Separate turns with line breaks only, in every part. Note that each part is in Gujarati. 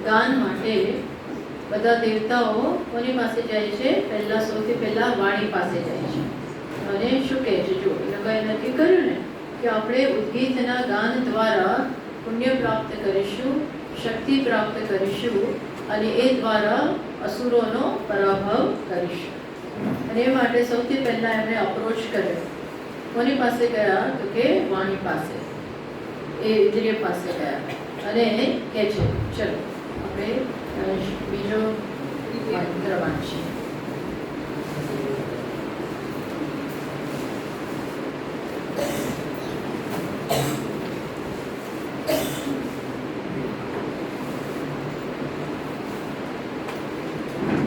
દાન માટે બધા દેવતાઓ કોની પાસે જાય છે? પહેલા સૌથી પહેલા વાણી પાસે જાય છે અને શું કહે છે? જો એ લોકોએ નક્કી કર્યું ને કે આપણે ઉદ્ગીતના ગાન દ્વારા પુણ્ય પ્રાપ્ત કરીશું, શક્તિ પ્રાપ્ત કરીશું અને એ દ્વારા અસુરોનો પરાભવ કરીશું. અને એ માટે સૌથી પહેલા એમણે અપ્રોચ કર્યો. કોની પાસે ગયા? તો કે વાણી પાસે, એ ઇન્દ્રિય પાસે ગયા અને કહે છે ચલો આપણે બીજો મંત્ર વાંચીએ.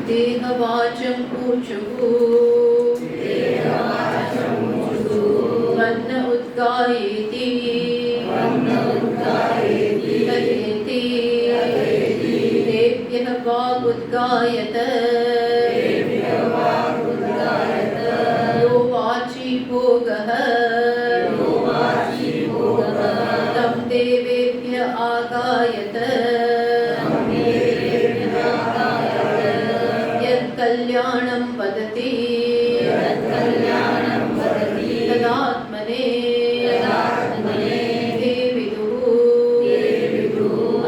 देहवाचं ऊचुः वन्न उद्गायेति तथेति देव्यः वागुद्गायत यो वाची भोगः तं देवेभ्य आगायत कल्याणं वदति तदात्मने ते विदुः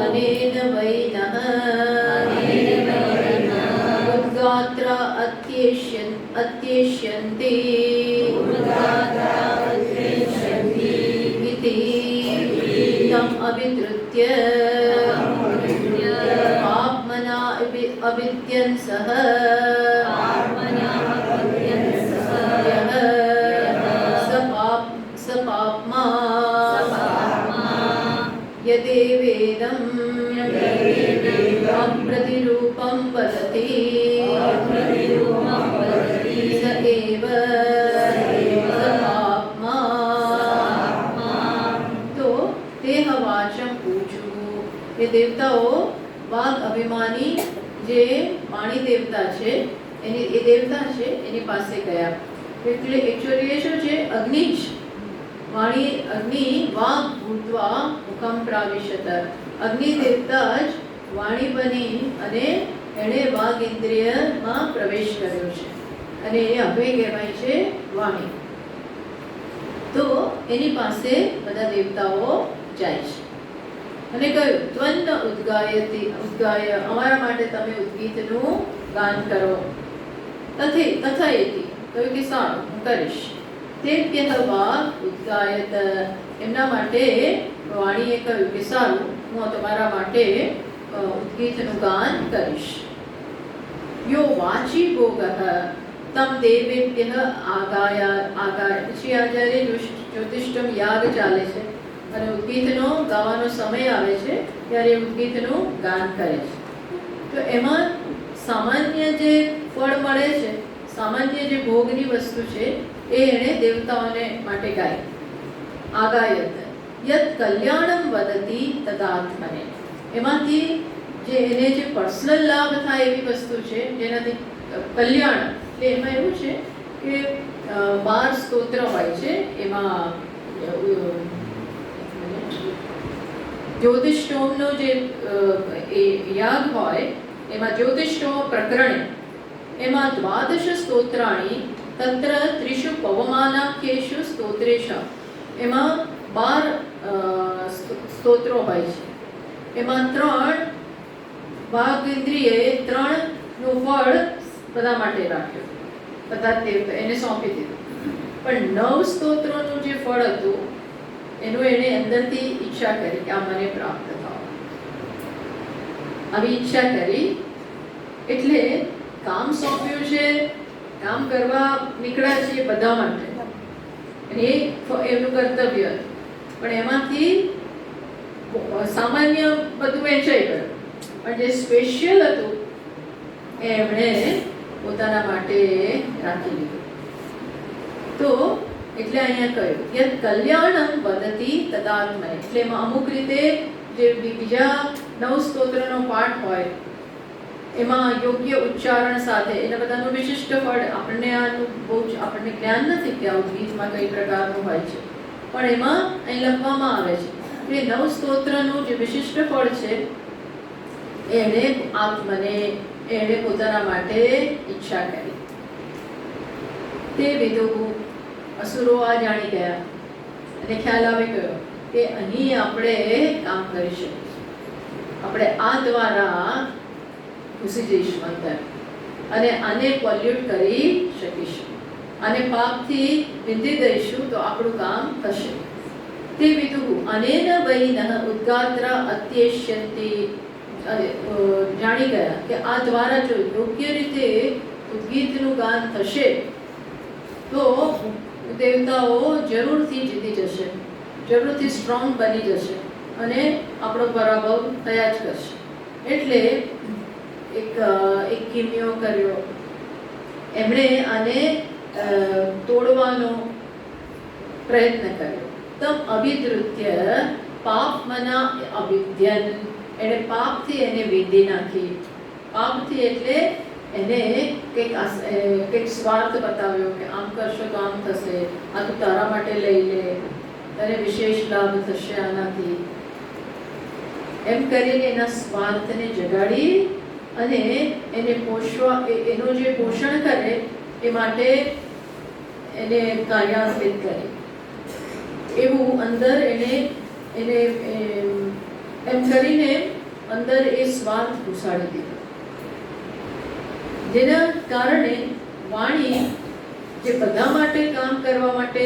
अनेन वैनः उद्गात्रा अत्येष्यन्ति इति तम् अभिधृत्य आत्मना अविद्यन् सः सपाप्मा यदेवेदम् अप्रतिरूपं वदति स एव सपाप्मा. तो देहवाचं ऊचुः, ये देवताओ વાઘ અભિમાની જે વાણી દેવતા છે એની એ દેવતા છે એની પાસે ગયા. એટલે એકચ્યુઅલી એ શું છે? અગ્નિ જ વાણી, અગ્નિ વાઘ ભૂત્વા મુખમ પ્રાવિશત. અગ્નિ દેવતા જ વાણી બની અને એણે વાઘ ઇન્દ્રિયમાં પ્રવેશ કર્યો છે અને એ અભય કહેવાય છે વાણી. તો એની પાસે બધા દેવતાઓ જાય છે અને કહ્યું ત્વન્ન ઉદ્ગાય અમારા માટે તમે ઉદ્ગીતનું ગાન કરો. તથાયેતિ કહ્યું કે સારું હું કરીશ. તેભ્યઃ વા ઉદ્ગાયત એમના માટે વાણીએ કહ્યું કે સારું હું તમારા માટે ઉદ્ગીતનું ગાન કરીશ. યો વાચી ભોગઃ તમ દેવેભ્યઃ આગાય. પછી આ જ્યારે જ્યોતિષ્ઠમ યાગ ચાલે છે અને ઉદ્ગીતનો ગાવાનો સમય આવે છે ત્યારે ઉદ્ગીતનું ગાન કરે છે. તો એમાં સામાન્ય જે ફળ મળે છે, સામાન્ય જે ભોગની વસ્તુ છે એ એણે દેવતાઓને માટે ગાય. આગાયત યત કલ્યાણમ વદતી તદાત્મને. એમાંથી જે એને જે પર્સનલ લાભ થાય એવી વસ્તુ છે જેનાથી કલ્યાણ, એટલે એમાં એવું છે કે 12 સ્તોત્ર હોય છે. એમાં જ્યોતિષ્ઠોમનો જે યાગ હોય એમાં જ્યોતિષ્ઠોમ પ્રકરણે એમાં 12 સ્તોત્રાણી તત્ર ત્રિષુ પવમાનાખ્યેષુ સ્તોત્રેષ. એમાં 12 સ્તોત્રો હોય છે. એમાં 3 વાગેન્દ્રિયે 3નું ફળ બધા માટે રાખ્યું, બધા એને સોંપી દીધું. પણ 9 સ્તોત્રોનું જે ફળ હતું એનું એને અંદરથી ઈચ્છા કરી કે આ મને પ્રાપ્ત થાવ, આવી ઈચ્છા કરી. એટલે કામ સોંપ્યું છે, કામ કરવા નીકળ્યા છે બધા માટે, અને એ એમનું કર્તવ્ય હતું. પણ એમાંથી સામાન્ય બધું વહેંચાઈ ગયું, પણ જે સ્પેશિયલ હતું એ એમણે પોતાના માટે રાખી લીધું. તો એટલે અહીંયા કહ્યું યત કલ્યાણમ વદતી તદાત્મને. એટલે એમાં અમુક રીતે જે બીજા 9 સ્તોત્રનો પાઠ હોય એમાં યોગ્ય ઉચ્ચારણ સાથે એના બધાનું વિશિષ્ટ ફળ આપણને આનું બહુ જ આપણને જ્ઞાન નથી કે આ ગીતમાં કઈ પ્રકારનું હોય છે, પણ એમાં અહીં લખવામાં આવે છે કે 9 સ્તોત્રનું જે વિશિષ્ટ ફળ છે એને આત્મને એણે પોતાના માટે ઈચ્છા કરી. તે વિદુઃ અસુરો આ જાણી ગયા અને ખ્યાલ આવી ગયો કે અહીં આપણે કામ કરી શકીશું, આપણે આ દ્વારા ઘૂસી જઈશું અંદર અને આને પોલ્યુટ કરી શકીશું, અને પાપથી વિંધી દઈશું તો આપણું કામ થશે. તે વિદુઃ અનેન વૈનઃ ઉદ્ગાત્રા અત્યેષ્યન્તિ. જાણી ગયા કે આ દ્વારા જો યોગ્ય રીતે ઉદ્ગીતનું ગાન થશે તો દેવતાઓ જરૂરથી જીતી જશે, જરૂરથી સ્ટ્રોંગ બની જશે અને આપણો પરાભવ થયા જ કરશે. એટલે એક કિમિયો કર્યો એમણે, આને તોડવાનો પ્રયત્ન કર્યો. તમ અભિદ્રુત્ય પાપમના અવિદ્યન. એણે પાપથી એને વિંધી નાખી. પાપથી એટલે એને કંઈક સ્વાર્થ બતાવ્યો કે આમ કરશો તો આમ થશે, આ તું તારા માટે લઈ લે, તને વિશેષ લાભ થશે આનાથી, એમ કરીને એના સ્વાર્થને જગાડી અને એને પોષવા, એનું જે પોષણ કરે એ માટે એને કાર્યાન્વિત કરે. એવું અંદર એને એમ કરીને અંદર એ સ્વાર્થ ઘુસાડી દીધો, જેના કારણે વાણી જે બધા માટે કામ કરવા માટે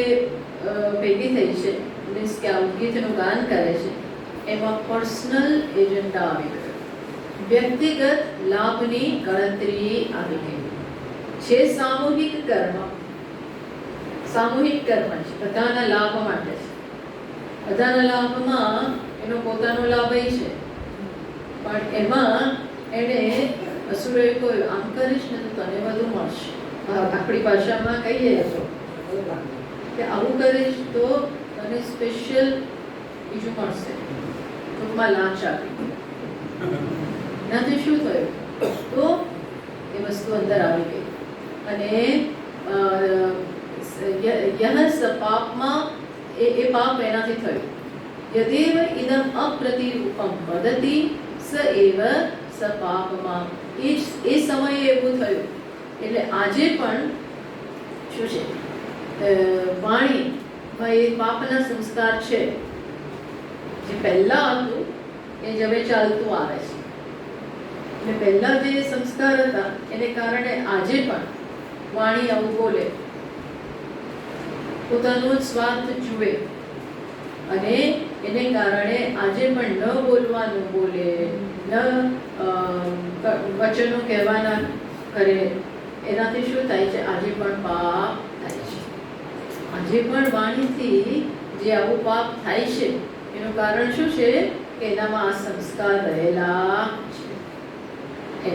ભેગી થઈ છે, મીન્સ કે આ ગીતનું ગાન કરે છે, એમાં પર્સનલ એજન્ડા આવી ગયો, વ્યક્તિગત લાભની ગણતરી આવી ગઈ છે. સામૂહિક કર્મ છે, બધાના લાભ માટે છે. બધાના લાભમાં એનો પોતાનો લાભ છે, પણ એમાં એને અસુરોએ કહ્યું આમ કરીશ ને તો તને બધું મળશે. આપણી ભાષામાં કહીએ તો કે આવું કરીશ તો તને સ્પેશિયલ બીજું મળશે, ટૂંકમાં લાંચ આપી. એનાથી શું થયું તો એ વસ્તુ અંદર આવી ગઈ અને પાપમાં એ પાપ એનાથી થયું. યદેવ ઇદમ અપ્રતિરૂપમ વદતિ સ એવ સ પાપમાં. એ સમયે એવું થયું. એટલે આજે પણ શું છે, વાણી એ પાપના સંસ્કાર છે જે પહેલા હતું એ જ હવે ચાલતું આવે છે. એટલે પહેલા જે સંસ્કાર હતા એને કારણે આજે પણ વાણી આવું બોલે, પોતાનો સ્વાર્થ જુએ, અને એને કારણે આજે પણ ન બોલવાનું બોલે, ન વચનો કહેવાના કરે. એનાથી શું થાય છે? આજે પણ પાપ થાય છે. આજે પણ વાણીથી જે આવું પાપ થાય છે એનું કારણ શું છે? કે એનામાં આ સંસ્કાર રહેલા છે.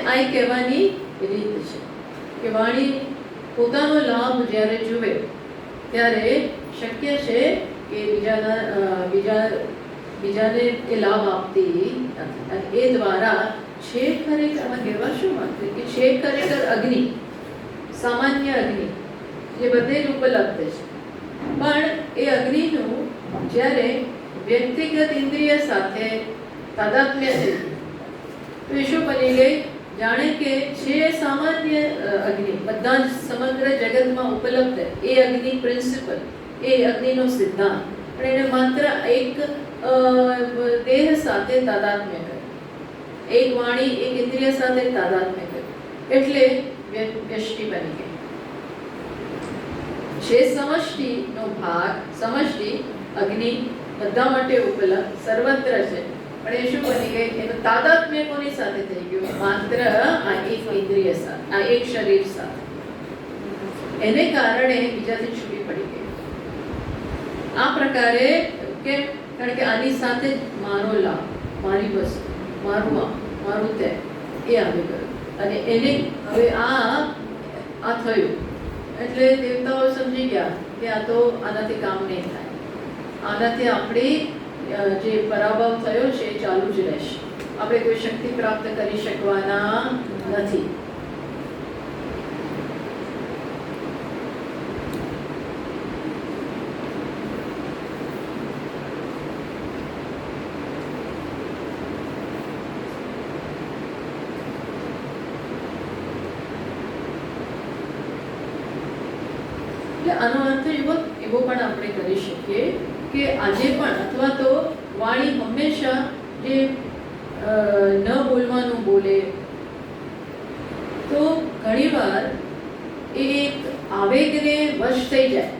આ એક કહેવાની રીત છે કે વાણી પોતાનો લાભ જ્યારે જુએ ત્યારે શક્ય છે કે બીજાને એ લાભ આપતી નથી. અને એ દ્વારા છે ખરેખર, આમાં કહેવા શું માંગશે કે છે ખરેખર અગ્નિ, સામાન્ય અગ્નિ જે બધે જ ઉપલબ્ધ છે, પણ એ અગ્નિનું જ્યારે વ્યક્તિગત ઇન્દ્રિય સાથે તાદાત્મ્ય થઈ તો એ શું બની ગઈ? જાણે કે છે સામાન્ય અગ્નિ બધા જ સમગ્ર જગતમાં ઉપલબ્ધ, એ અગ્નિ પ્રિન્સિપલ, એ અગ્નિનો સિદ્ધાંત, પણ એને માત્ર એક દેહ સાથે તાદાત્મ્ય કરે, એક વાણી એક ઇન્દ્રિય સાથે તાદાત્મ્ય કરે, એટલે વ્યષ્ટિ બની ગઈ. છે સમષ્ટિનો ભાગ, સમષ્ટિ અગ્નિ બધા માટે ઉપલબ્ધ, સર્વત્ર છે, પણ એ શું બની ગઈ? એનું તાદાત્મ્ય કોની સાથે થઈ ગયું? માત્ર આ એક ઇન્દ્રિય સાથે, આ એક શરીર સાથે. એને કારણે બીજાથી છૂટી પડી ગઈ. આ પ્રકારે કેમ? કારણ કે આની સાથે મારો લાભ, મારી વસ્તુ, મારું તે એ આવી ગયું, અને એને હવે આ થયું એટલે દેવતાઓ સમજી ગયા કે આ તો આનાથી કામ નહીં થાય, આનાથી આપણી જે પરાભવ થયો છે એ ચાલુ જ રહેશે, આપણે કોઈ શક્તિ પ્રાપ્ત કરી શકવાના નથી. આનો અર્થ એવો પણ આપણે કરી શકીએ કે આજે પણ, અથવા તો વાણી હંમેશા જે ન બોલવાનું બોલે, તો ઘણીવાર એ એક આવેગને વશ થઈ જાય.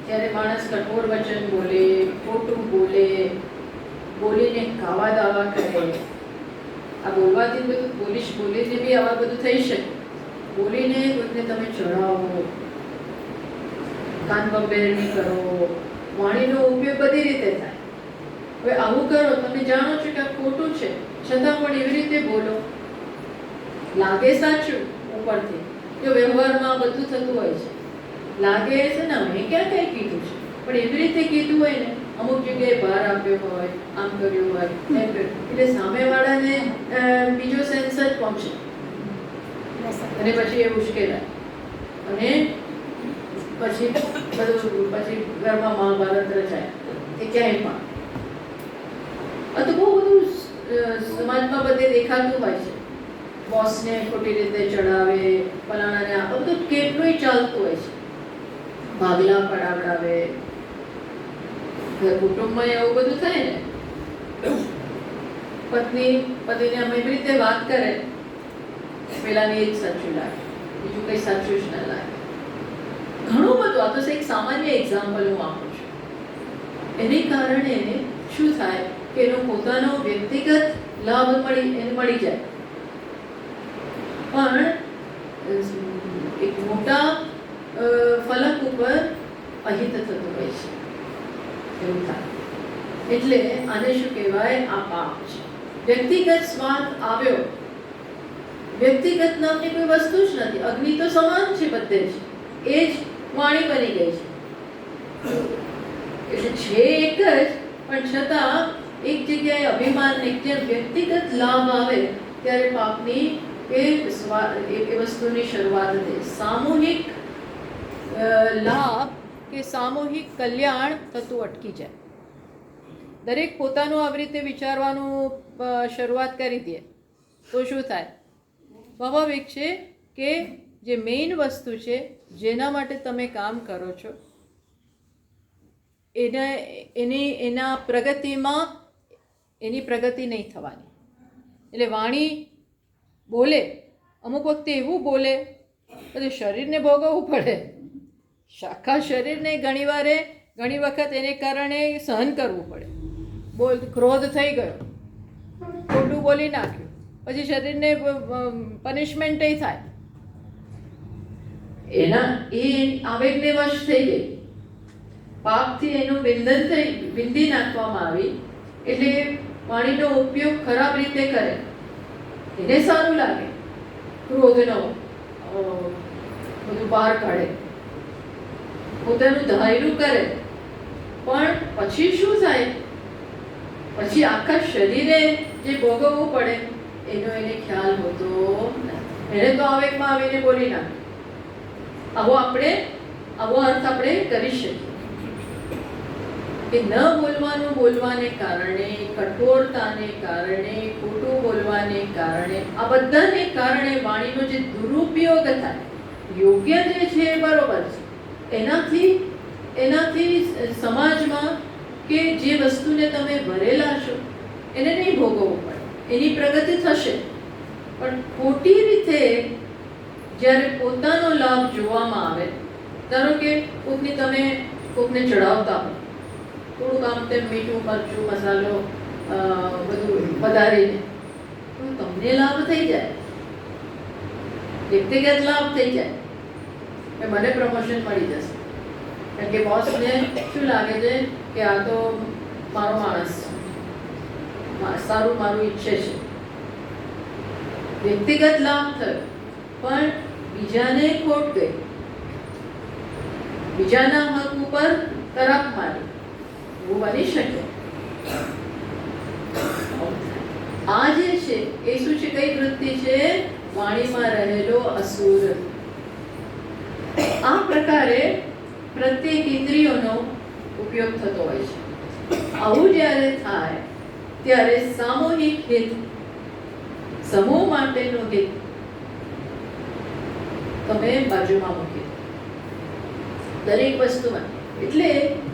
ત્યારે માણસ કઠોર વચન બોલે, ખોટું બોલે, બોલીને કાવા દાવા કરે. આ બોલવાથી બધું બોલીને બી આવા બધું થઈ શકે. બોલીને કોઈને તમે ચડાવો, કાન બંબેરણી કરો, વાણીનો ઉપયોગ બધી રીતે થાય. હવે આવું કરો, તમે જાણો છો કે આ ખોટું છે, છતાં પણ એવી રીતે બોલો, લાગે સાચું ઉપરથી, જો વ્યવહારમાં બધું થતું હોય છે, લાગે છે ને મેં ક્યાં કઈ કીધું છે, પણ એવી રીતે કીધું હોય ને, અમુક જગ્યાએ ભાર આપ્યો હોય, આમ કર્યું હોય, એમ કર્યું, એટલે સામેવાળાને બીજો સેન્સ જ પહોંચે, અને પછી એ મુશ્કેલ અને પછી ઘરમાં મહાભારત રચાય કે ક્યાંય પણ. આ તો બહુ બધું સમાજમાં બધે દેખાતું હોય છે. બોસને ખોટી રીતે ચડાવે, ફલાણાને, આ બધું કેટલુંય ચાલતું હોય છે. ભાગલા પડાવડાવે, કુટુંબમાં એવું બધું થાય ને, પત્ની પતિને અમે એવી રીતે વાત કરે, પેલાને એ જ સાચું લાગે, બીજું કંઈ સાચું જ ના લાગે. ઘણું બધું. આ તો એક સામાન્ય એક્ઝામ્પલ હું આપું છું. એને કારણે શું થાય કે એનો પોતાનો વ્યક્તિગત લાભ મળી જાય, પણ એક મોટા ફલક ઉપર અહિત થતું હોય છે, એવું થાય. એટલે આને શું કહેવાય? આ પાપ છે. વ્યક્તિગત સ્વાર્થ આવ્યો, વ્યક્તિગત નામની કોઈ વસ્તુ જ નથી. અગ્નિ તો સમાન છે બધે જ, એ જ વાણી બની ગઈ છે. એટલે છે એક જ, પણ છતાં એક જગ્યાએ અભિમાન, એક જગ્યાએ વ્યક્તિગત લાભ આવે ત્યારે પાપની એ વસ્તુની શરૂઆત થઈ. સામૂહિક લાભ કે સામૂહિક કલ્યાણ થતું અટકી જાય. દરેક પોતાનું આવી રીતે વિચારવાનું શરૂઆત કરી દે તો શું થાય? સ્વાભાવિક છે કે જે મેઇન વસ્તુ છે, જેના માટે તમે કામ કરો છો, એના પ્રગતિમાં એની પ્રગતિ નહીં થવાની. એટલે વાણી બોલે, અમુક વખતે એવું બોલે પછી શરીરને ભોગવવું પડે. આખા શરીરને ઘણી વખત એને કારણે સહન કરવું પડે. ક્રોધ થઈ ગયો, ખોટું બોલી નાખ્યું, પછી શરીરને પનિશમેન્ટ થાય. એ આવેગને વશ થઈ ગઈ, પાપથી એનું વિંધી નાખવામાં આવી. એટલે પાણીનો ઉપયોગ ખરાબ રીતે કરે, એને સારું લાગે, ક્રોધનો બધું બહાર કાઢે, પોતાનું ધાર્યું કરે. પણ પછી શું થાય? પછી આખા શરીરે જે ભોગવવું પડે એનો એને ખ્યાલ હોતો નથી. એને તો આવેગમાં આવીને બોલી નાખે. આવો અર્થ આપણે કરી શકીએ કે ન બોલવાને કારણે, કઠોરતાને કારણે, ખોટું બોલવાને કારણે, આ બધાને કારણે વાણીનો જે દુરુપયોગ થાય, યોગ્ય જે છે એ બરોબર છે, એનાથી સમાજમાં કે જે વસ્તુને તમે ભરેલા છો એને નહીં ભોગવવું પડે, એની પ્રગતિ થશે. પણ ખોટી રીતે જ્યારે પોતાનો લાભ જોવામાં આવે, ધારો કે કોકને ચડાવતા હોય, થોડુંક આમ તેમ મીઠું, મરચું, મસાલો બધું વધારીને, તો તમને લાભ થઈ જાય, વ્યક્તિગત લાભ થઈ જાય કે મને પ્રમોશન મળી જશે. કારણ કે બોસને શું લાગે છે કે આ તો મારો માણસ છે, સારું મારું ઈચ્છે છે. વ્યક્તિગત લાભ થયો, પણ બીજાને ખોટ ગઈ, બીજાના હક ઉપર તરફ મારી, એવું બની શકે. આ જે છે એ શું છે? કઈ વૃત્તિ છે? વાણીમાં રહેલો અસુર. આ પ્રકારે પ્રત્યેક ઇન્દ્રિયોનો ઉપયોગ થતો હોય છે. આવું જ્યારે થાય ત્યારે સામૂહિક હિત, સમૂહ માટેનું હિત તમે બાજુમાં મૂકી દરેક વસ્તુમાં. એટલે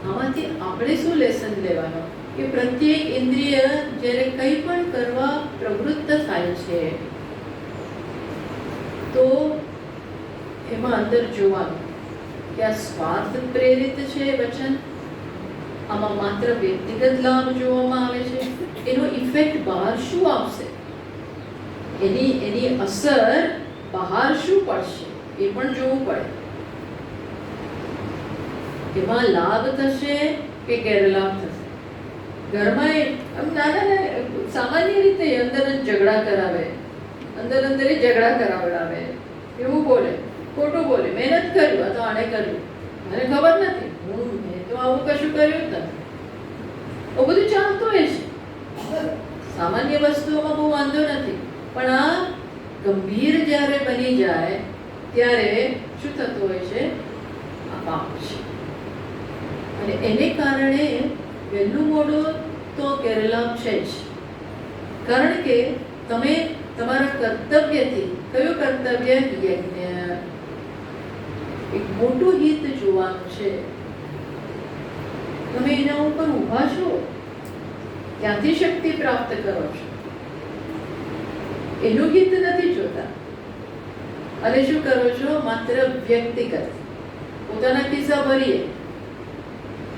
આમાંથી આપણે શું લેસન લેવાનો કે પ્રત્યેક ઇન્દ્રિય જ્યારે કંઈ પણ કરવા પ્રવૃત્ત થાય છે તો એમાં અંદર જોવાનું કે આ સ્વાર્થ પ્રેરિત છે વચન, આમાં માત્ર વ્યક્તિગત લાભ જોવામાં આવે છે, એનો ઇફેક્ટ બહાર શું આવશે, એની અસર બહાર શું પડશે એ પણ જોવું પડે. એમાં લાભ થશે કે ગેરલાભ થશે. ઘરમાં નાના સામાન્ય રીતે અંદર ઝઘડા કરાવે, અંદર ઝઘડા કરાવડાવે, એવું બોલે, ખોટું બોલે, મહેનત કર્યું આ તો આણે કર્યું, મને ખબર નથી, મેં તો આવું કશું કર્યું જ નથી, એ બધું ચાલતું હોય છે. સામાન્ય વસ્તુઓમાં બહુ વાંધો નથી, પણ આ ગંભીર જ્યારે બની જાય ત્યારે શું થતું હોય છે? આ પાપ છે. અને એને કારણે વહેલું મોડું તો ગેરલાભ છે જ. કારણ કે તમે તમારા કર્તવ્યથી, કયું કર્તવ્ય? યજ્ઞ, એક મોટું હિત જોવાનું છે. તમે એના ઉપર ઊભા છો, ત્યાંથી શક્તિ પ્રાપ્ત કરો છો, એનું હિત નથી જોતા. અને શું કરો છો? માત્ર વ્યક્તિગત પોતાના ખિસ્સા ભરીએ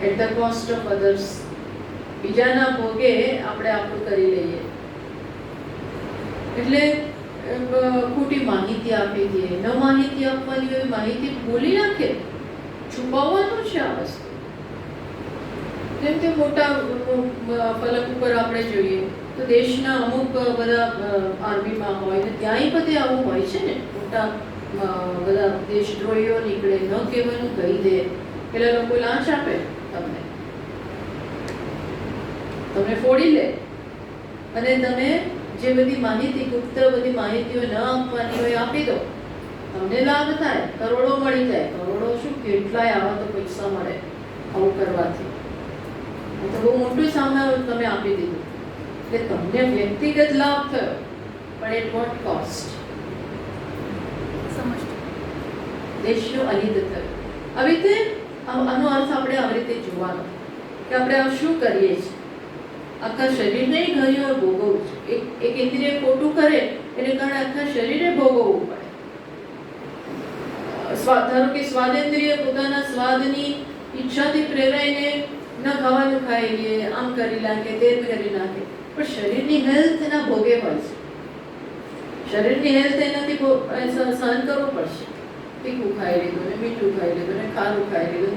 at the cost of others, બીજાના ભોગે આપણે આપણું કરી લઈએ. એટલે ખોટી માહિતી આપી દઈએ, ન માહિતી આપવાની હોય માહિતી બોલી નાખે, છુપાવવાનું છે આ વસ્તુ. જેમ કે મોટા ફલક ઉપર આપણે જોઈએ તો દેશના અમુક બધા આર્મીમાં હોય ને ત્યાંય બધે આવું હોય છે ને, મોટા બધા દેશદ્રોહીઓ નીકળે, ન કહેવાનું કહી દે, પેલા લોકો લાંચ આપે, તમને ફોડી લે, અને તમે જે બધી માહિતી, ગુપ્ત બધી માહિતીઓ ન આપવાની હોય આપી દો, તમને લાભ થાય, કરોડો મળી જાય. કરોડો શું, કેટલાય આવા તો પૈસા મળે આવું કરવાથી. તો બહુ મોટું સામે તમે આપી દીધું, એટલે તમને વ્યક્તિગત લાભ થયો, પણ એટ વોટ કોસ્ટ? દેશનું અહિત થયું. આવી રીતે આનો અર્થ આપણે આવી રીતે જોવાનો કે આપણે આ શું કરીએ છીએ, આખા શરીરને ઘણી વાર ભોગવવું છે. એક ઇન્દ્રિય ખોટું કરે એને કારણે આખા શરીરે ભોગવવું પડે. ધારો કે સ્વાદેન્દ્રિય પોતાના સ્વાદની ઈચ્છાથી પ્રેરાઈને ન ખાવાનું ખાઈ લે, આમ કરી નાખે, તેમ કરી નાખે, પણ શરીરની હેલ્થ એના ભોગે હોય છે. શરીરની હેલ્થ એનાથી સહન કરવું પડશે. તીખું ખાઈ લીધું ને મીઠું ખાઈ લીધું ને ખારું ખાઈ લીધું,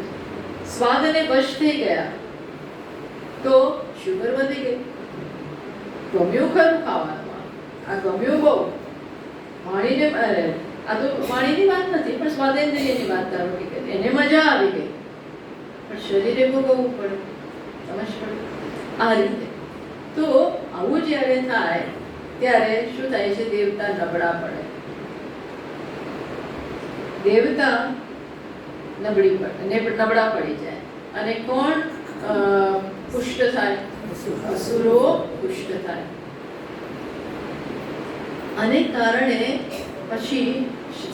સ્વાદને વશ થઈ ગયા તો શુગર વધી ગઈ. ગમ્યું ખરું ખાવાનું, આ ગમ્યું બહુ, વાણીને આ તો વાણીની વાત નથી પણ સ્વાદેન્દ્રિયની વાત ધારો કે એને મજા આવી ગઈ, પણ શરીરે ભોગવવું પડે, સમજ પડે આ રીતે. તો આવું જ્યારે થાય ત્યારે શું થાય છે? દેવતા નબળા પડે. દેવતા નબળા પડી જાય અને કોણ પુષ્ટ થાય? અસુરો પુષ્ટ થાય. આને કારણે પછી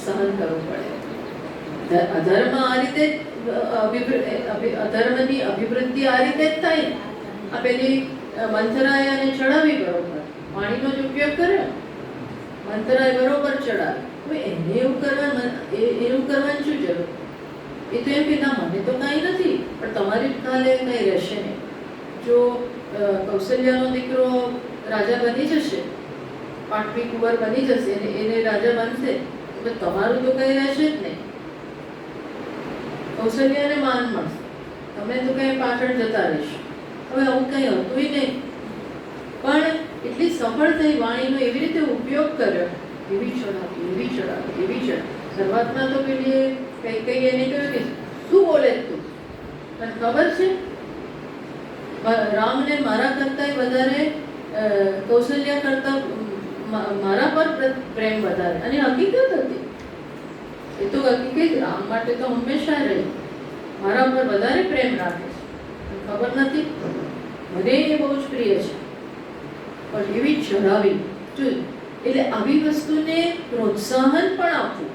સહન કરવું પડે. અધર્મ આ રીતે અધર્મની અભિવૃદ્ધિ આ રીતે જ થાય. આ પેલી મંથરાએ અને ચડાવી બરોબર, પાણીનો જ ઉપયોગ કર્યો, મંથરાએ બરોબર ચડાવી. એને એવું કરવાની શું જરૂર? એ તો એમ કે ના મને તો કાંઈ નથી, પણ તમારી કાલે કંઈ રહેશે નહીં. જો કૌશલ્યાનો દીકરો રાજા બની જશે, પાટવી કુંવર બની જશે અને એને રાજા બનશે, તો તમારું તો કંઈ રહેશે જ નહીં. કૌશલ્યાને માન મળશે, તમે તો કંઈ પાછળ જતા રહેશો. હવે આવું કંઈ હતું નહીં, પણ એટલી સફળ થઈ, વાણીનો એવી રીતે ઉપયોગ કર્યો, એવી ચડાવી, એવી ચડાવી, એવી ચડાવી. શરૂઆતમાં તો પેલી કઈ એને કહ્યું કે શું બોલે તું, તને ખબર છે રામને મારા કરતા વધારે કૌશલ્યા કરતા મારા પર પ્રેમ વધારે. અને હકીકત હતી, એ તો હકીકત રામ માટે તો હંમેશા રહી, મારા પર વધારે પ્રેમ રાખે છે. ખબર નથી, મને એ બહુ જ પ્રિય છે, પણ એવી ચડાવી. એટલે આવી વસ્તુને પ્રોત્સાહન પણ આપવું.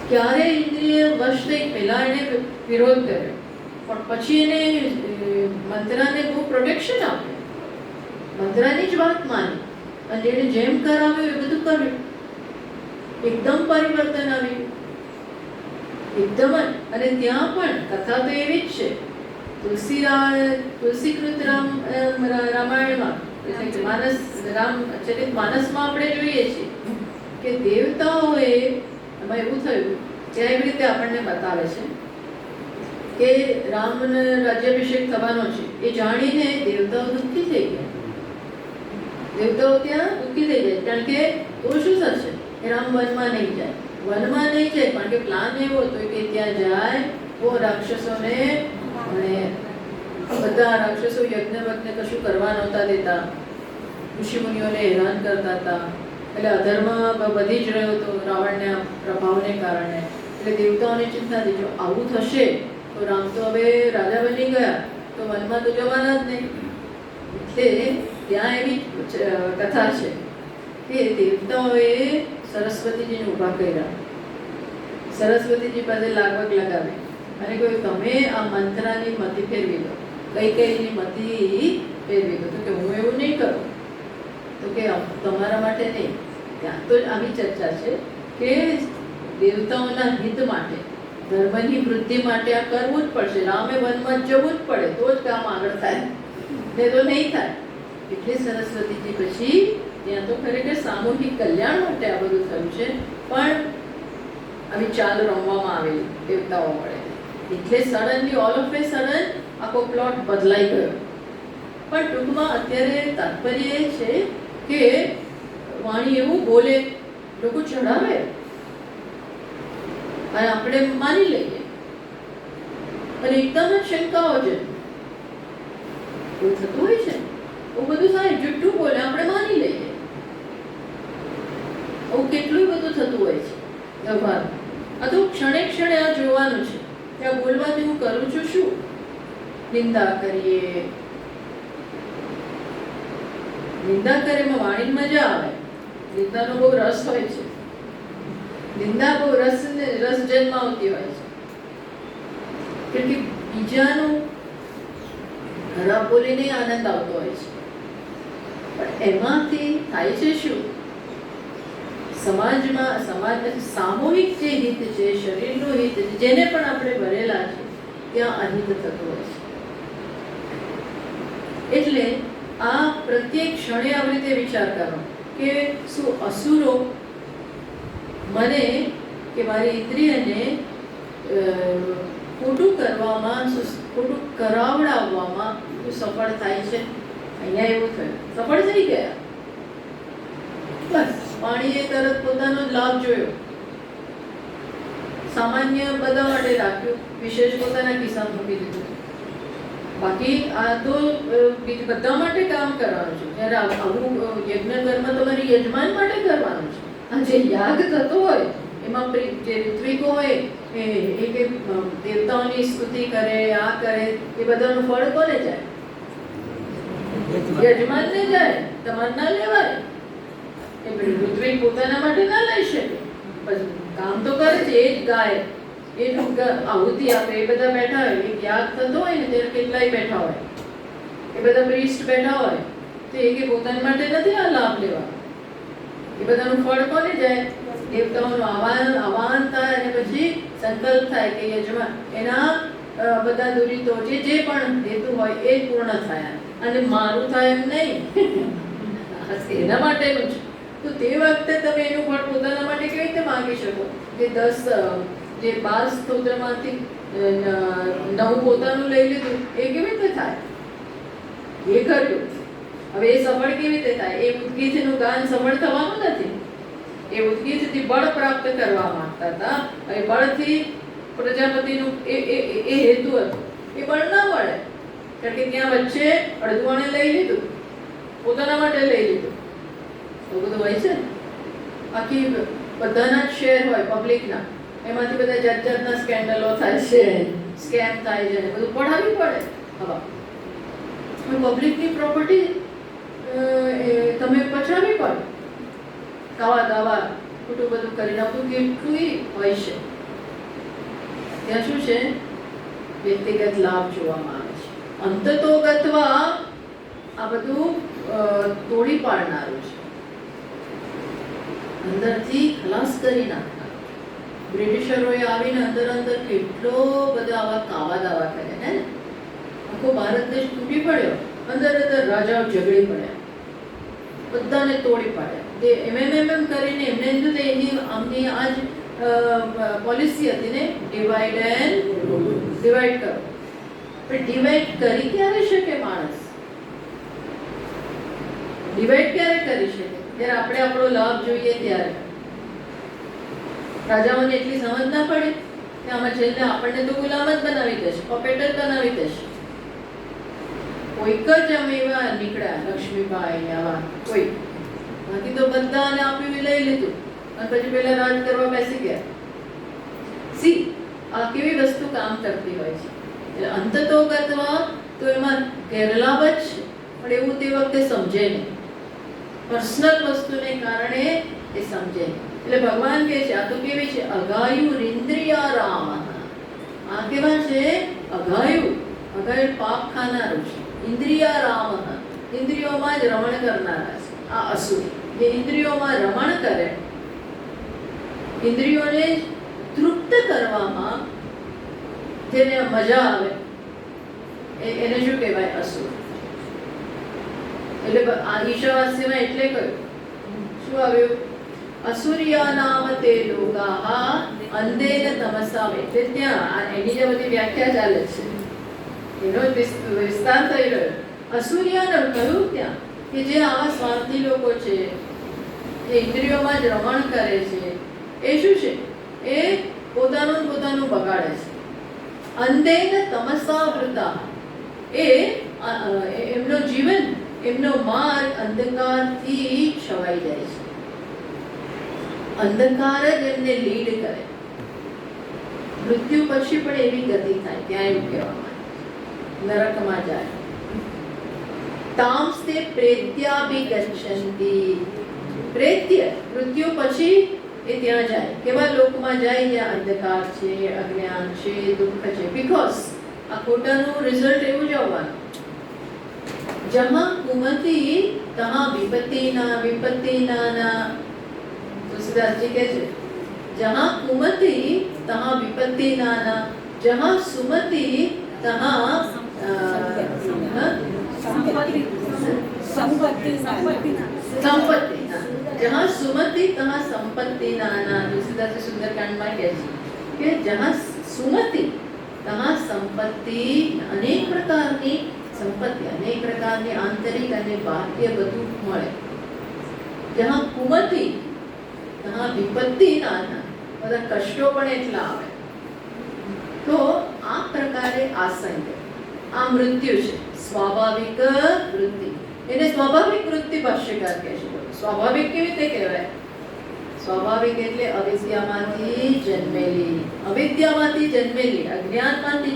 ક્યારે ઇન્દ્રિય વશ થઈ, પહેલા એને વિરોધ કર્યો, પણ પછી એને મંત્રાને બહુ પ્રોટેક્શન આપ્યું, મંત્રાની જ વાત માની અને એને જેમ કરાવ્યું એ બધું કર્યું. એકદમ પરિવર્તન આવ્યું, એકદમ જ. અને ત્યાં પણ કથા તો એવી જ છે, તુલસીકૃત રામાયણમાં રામચરિત માનસમાં આપણે જોઈએ છીએ કે દેવતાઓએ એમાં એવું થયું કે એવી રીતે આપણને બતાવે છે કે રામને રાજ્યાભિષેક થવાનો છે એ જાણીને દેવતાઓ દુઃખી થઈ ગયા. દેવતાઓ ત્યાં દુઃખી થઈ જાય, કારણ કે તો શું થશે? રામ વનમાં નહીં જાય, વનમાં નહીં જાય, કારણ કે પ્લાન એવો હતો કે ત્યાં જાય તો રાક્ષસોને અને બધા રાક્ષસો યજ્ઞ વજ્ઞ કશું કરવા નહોતા દેતા, ઋષિમુનિઓને હેરાન કરતા હતા, એટલે અધર્મ વધી જ રહ્યો હતો રાવણના પ્રભાવને કારણે. એટલે દેવતાઓની ચિંતા થઈ, જો આવું થશે તો રામ તો હવે રાજા બની ગયા, તો વનમાં તો જવાના જ નહીં. એટલે ત્યાં એવી કથા છે કે દેવતાઓએ સરસ્વતીજીને ઊભા કર્યા, સરસ્વતીજી પાસે લાગવગ લગાવી અને કહ્યું તમે આ મંત્રાની મતિ ફેરવી દો, કઈ મતિ ફેરવી દો. તો કે હું એવું નહીં કરું, તો કે તમારા માટે નહીં. ત્યાં તો આવી ચર્ચા છે કે દેવતાઓના હિત માટે, ધર્મની વૃદ્ધિ માટે આ કરવું જ પડશે. રામે વનમાં જવું જ પડે તો જ કામ આગળ થાય, નહીં તો નહીં થાય. એટલે સરસ્વતીજી પછી ત્યાં તો ખરેખર સામૂહિક કલ્યાણ માટે આ બધું થયું છે, પણ આવી ચાલ રમવામાં આવેલી દેવતાઓ મળે. એટલે suddenly all of A sudden આખો પ્લોટ બદલાઈ ગયો. પણ ટૂંકમાં અત્યારે તાત્પર્ય એ છે કે વાણી એવું બોલે, લોકો ચડાવે અને આપણે માની લઈએ, અને એકદમ જ શંકાઓ છે. એવું થતું હોય છે, એવું બધું થાય, જુઠ્ઠું બોલે આપણે માની લઈએ. આવું કેટલું બધું થતું હોય છે વ્યવહારમાં. આ તો ક્ષણે ક્ષણે આ જોવાનું છે કે આ બોલવાથી હું કરું છું શું. નિંદા કરીએ, નિંદા કરે એમાં વાણી મજા આવે, નિંદાનો બહુ રસ હોય છે, નિંદા બહુ રસ જન્માવતી હોય છે. કારણ કે બીજાનું ખરાબ બોલીને આનંદ આવતો હોય છે, પણ એમાંથી થાય છે શું? સમાજ સામૂહિક જે હિત છે, શરીરનું હિત છે, જેને પણ આપણે ભરેલા છે ત્યાં અહિત થતું હોય છે. એટલે આ પ્રત્યેક ક્ષણે આવી રીતે વિચાર કરો કે શું અસુરો મને કે મારી ઇન્દ્રિયને ખોટું કરવામાં, ખોટું કરાવડાવવામાં સફળ થાય છે? અહીંયા એવું થયું, સફળ થઈ ગયા. બસ પાણીએ તરત પોતાનો લાભ જોયો, સામાન્ય બધા માટે રાખ્યું, વિશેષ પોતાના ખિસ્સામાં મૂકી દીધું. બાકી આ તો બધા માટે કામ કરવાનું છે. જ્યારે આવું યજ્ઞ કર્મ તમારી યજમાન માટે કરવાનું છે. આ જે યાગ થતો હોય એમાં જે ઋત્વિકો હોય એ કે દેવતાઓની સ્તુતિ કરે, આ કરે, એ બધાનું ફળ કોને જાય? યજમાનને જાય, તમારે ના લેવાય. એ ઋત્વિક પોતાના માટે ના લઈ શકે, પછી કામ તો કરે છે, એ જ ગાય, એ જ આહુતિ આપે, એ બધા બેઠા હોય. એક યાગ થતો હોય ને ત્યારે કેટલાય બેઠા હોય, એ બધા પ્રિસ્ટ બેઠા હોય, તો એ કે પોતાના માટે નથી આ લાભ લેવા. એ બધાનું ફળ કોને જાય? દેવતાઓનું આહવાન થાય અને પછી સંકલ્પ થાય કે યજમાન એના બધા દુરિતો જે પણ હેતુ હોય એ જ પૂર્ણ થયા, અને મારું થાય એમ નહીં, એના માટેનું છે. તો તે વખતે તમે એનું ફળ પોતાના માટે કેવી રીતે માંગી શકો? જે 12 સ્તોત્રમાંથી 9 પોતાનું લઈ લીધું, એ કેવી રીતે થાય? એ કર્યું. હવે એ સફળ કેવી રીતે થાય? એ ઉદ્ગીતનું ગાન સફળ થવાનું નથી. એ ઉદ્ગીતથી બળ પ્રાપ્ત કરવા માંગતા હતા. એ બળથી પ્રજાપતિનું એ હેતુ હતું, એ બળ ના મળે, કારણ કે ત્યાં વચ્ચે અડધુવાણે લઈ લીધું, પોતાના માટે લઈ લીધું. તો બધું હોય છે. બાકી બધાના જ શેર હોય પબ્લિકના, એમાંથી બધા જાત જાતના સ્કેન્ડલો થાય છે, સ્કેમ થાય છે, બધું પડાવવી પડે. હવે પબ્લિકની પ્રોપર્ટી તમે પચાવવી પડે. કાવા દાવા ખોટું બધું કરી નાખવું કેટલું હોય છે. ત્યાં શું છે? વ્યક્તિગત લાભ જોવામાં આવે છે. અંતતો ગત્વા આ બધું તોડી પાડનારું છે, અંદરથી ખલાસ કરી નાખનાર. બ્રિટિશરોએ આવીને અંદર કેટલો બધા આવા કાવા દાવા કર્યા ને. આખો ભારત દેશ તૂટી પડ્યો, અંદર રાજાઓ ઝઘડી પડ્યા, બધાને તોડી પાડ્યા. એમ કરીને એમને એની આમની આ જ પોલિસી હતી ને, ડિવાઈડ કરો. પણ ડિવાઈડ કરી ક્યારે શકે માણસ? ડિવાઈડ ક્યારે કરી શકે? જ્યારે આપણે આપણો લાભ જોઈએ ત્યારે. રાજાઓને એટલી સમજ ના પડે કે આમાં છેલ્લે આપણને તો ગુલામ જ બનાવી દેશે, પપેટ જ બનાવી દેશે. કોઈક જ અમે એવા નીકળ્યા, લક્ષ્મીબાઈ આવા કોઈ, બાકી તો બધાને આપ્યું લઈ લીધું અને પછી પેલા રાજ કરવા બેસી ગયા. સી આ કેવી વસ્તુ કામ કરતી હોય છે. એટલે અંતતો ગત્વા તો એમાં ગેરલાભ જ છે, પણ એવું તે વખતે સમજે નહીં. પર્સનલ વસ્તુને કારણે એ સમજે નહીં. એટલે ભગવાન કહે છે આ તો કેવી છે? અગાયુરિન્દ્રિયારામ. આ કેવા છે? અગાયુ. અગાયુ પાપ ખાનારું છે. ઇન્દ્રિયારામ, ઇન્દ્રિયોમાં જ રમણ કરનારા છે આ અસુર. જે ઇન્દ્રિયોમાં રમણ કરે, ઇન્દ્રિયોને તૃપ્ત કરવામાં જેને મજા આવે, એને શું કહેવાય? અસુર. એટલે આ ઈશાવાસ્યમાં એટલે કહ્યું શું આવ્યું? અસુર્યા નામ તે લોકાહ અંધેન તમસા. એટલે ત્યાં એની જે બધી વ્યાખ્યા ચાલે છે એનો વિસ્તાર થઈ રહ્યો. અસુર્યાને કહ્યું ત્યાં કે જે આવા સ્વાર્થી લોકો છે, જે ઇન્દ્રિયોમાં જ રમણ કરે છે, એ શું છે? એ પોતાનું બગાડે છે. અંધેન તમસા વૃતા. એમનો જીવન, એમનો માર્ગ અંધકારથી છવાઈ જાય છે. અંધકાર જ એમને લીડ કરે. મૃત્યુ પછી પણ એવી ગતિ થાય. ત્યાં એવું કહેવામાં નરકમાં જાય. તાંસ્તે પ્રેત્યાભિગચ્છન્તિ. પ્રેત્ય મૃત્યુ પછી એ ત્યાં જાય. કેવા લોકમાં જાય? જ્યાં અંધકાર છે, અજ્ઞાન છે, દુઃખ છે. બીકોઝ આ ખોટાનું રિઝલ્ટ એવું જ આવવાનું. જહાં કુમતી તહાં વિપત્તિ ના તુલસીદાસજી કહે છે, જહાં કુમતી તહાં વિપત્તિ ના, જહાં સુમતિ તહાં સંપત્તિ, જહાં સુમતિ તહાં સંપત્તિ ના. તુલસીદાસજી સુંદરકાંડમાં કહે છે કે જહાં સુમતિ તહાં સંપત્તિ, અનેક પ્રકારની સંપત્તિ, અનેક પ્રકારની આંતરિક અને બાહ્ય બધું મળે. જહાં કુમતિ તહાં વિપત્તિ ના, બધા કષ્ટો પણ એટલા આવે. તો આ પ્રકારે આસંગ, આ મૃત્યુ છે, સ્વાભાવિક વૃત્તિ. એને સ્વાભાવિક વૃત્તિ ભાષ્યકાર કહે છે. સ્વાભાવિક કેવી રીતે કહેવાય? સ્વાભાવિક એટલે અવિદ્યામાંથી જન્મેલી, અજ્ઞાનમાંથી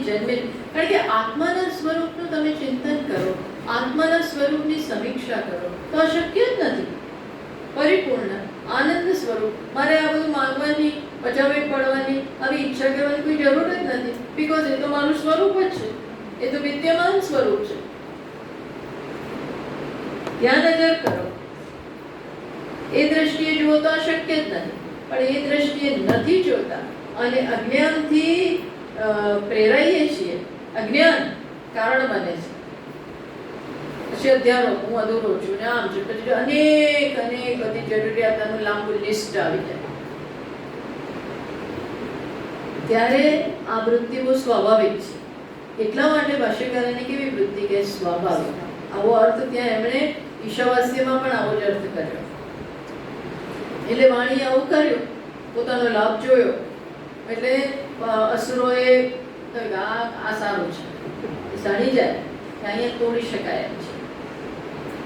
જન્મેલી. કારણ કે આત્માના સ્વરૂપનું તમે ચિંતન કરો, આત્માના સ્વરૂપની સમીક્ષા કરો તો આ શક્ય જ નથી. પરિપૂર્ણ આનંદ સ્વરૂપ, મારે આ બધું માંગવાની, પચાવી પડવાની, આવી ઈચ્છા કરવાની કોઈ જરૂર જ નથી. બીકોઝ એ તો મારું સ્વરૂપ જ છે, એ તો વિદ્યમાન સ્વરૂપ છે. ત્યાં નજર કરો, એ દ્રષ્ટિએ જુઓ તો આ શક્ય જ નથી. પણ એ દ્રષ્ટિએ નથી જોતા અને અજ્ઞાનથી પ્રેરાઈએ છીએ. અજ્ઞાન કારણ બને છે. પછી અધ્યારો, હું અધૂરો છું ને આમ છે, પછી અનેક બધી જરૂરિયાતોનું લાંબુ લિસ્ટ આવી જાય. ત્યારે આ વૃત્તિ બહુ સ્વાભાવિક છે. એટલા માટે ભાષ્યકારોને કેવી વૃત્તિ કે સ્વાભાવિક, આવો અર્થ ત્યાં એમણે ઈશાવાસ્યમાં પણ આવો જ અર્થ કર્યો. એટલે વાણીએ આવું કર્યું, પોતાનો લાભ જોયો. એટલે અસુરોએ આ સારું છે, જાણી જાય કે અહીંયા તોડી શકાય એમ છે,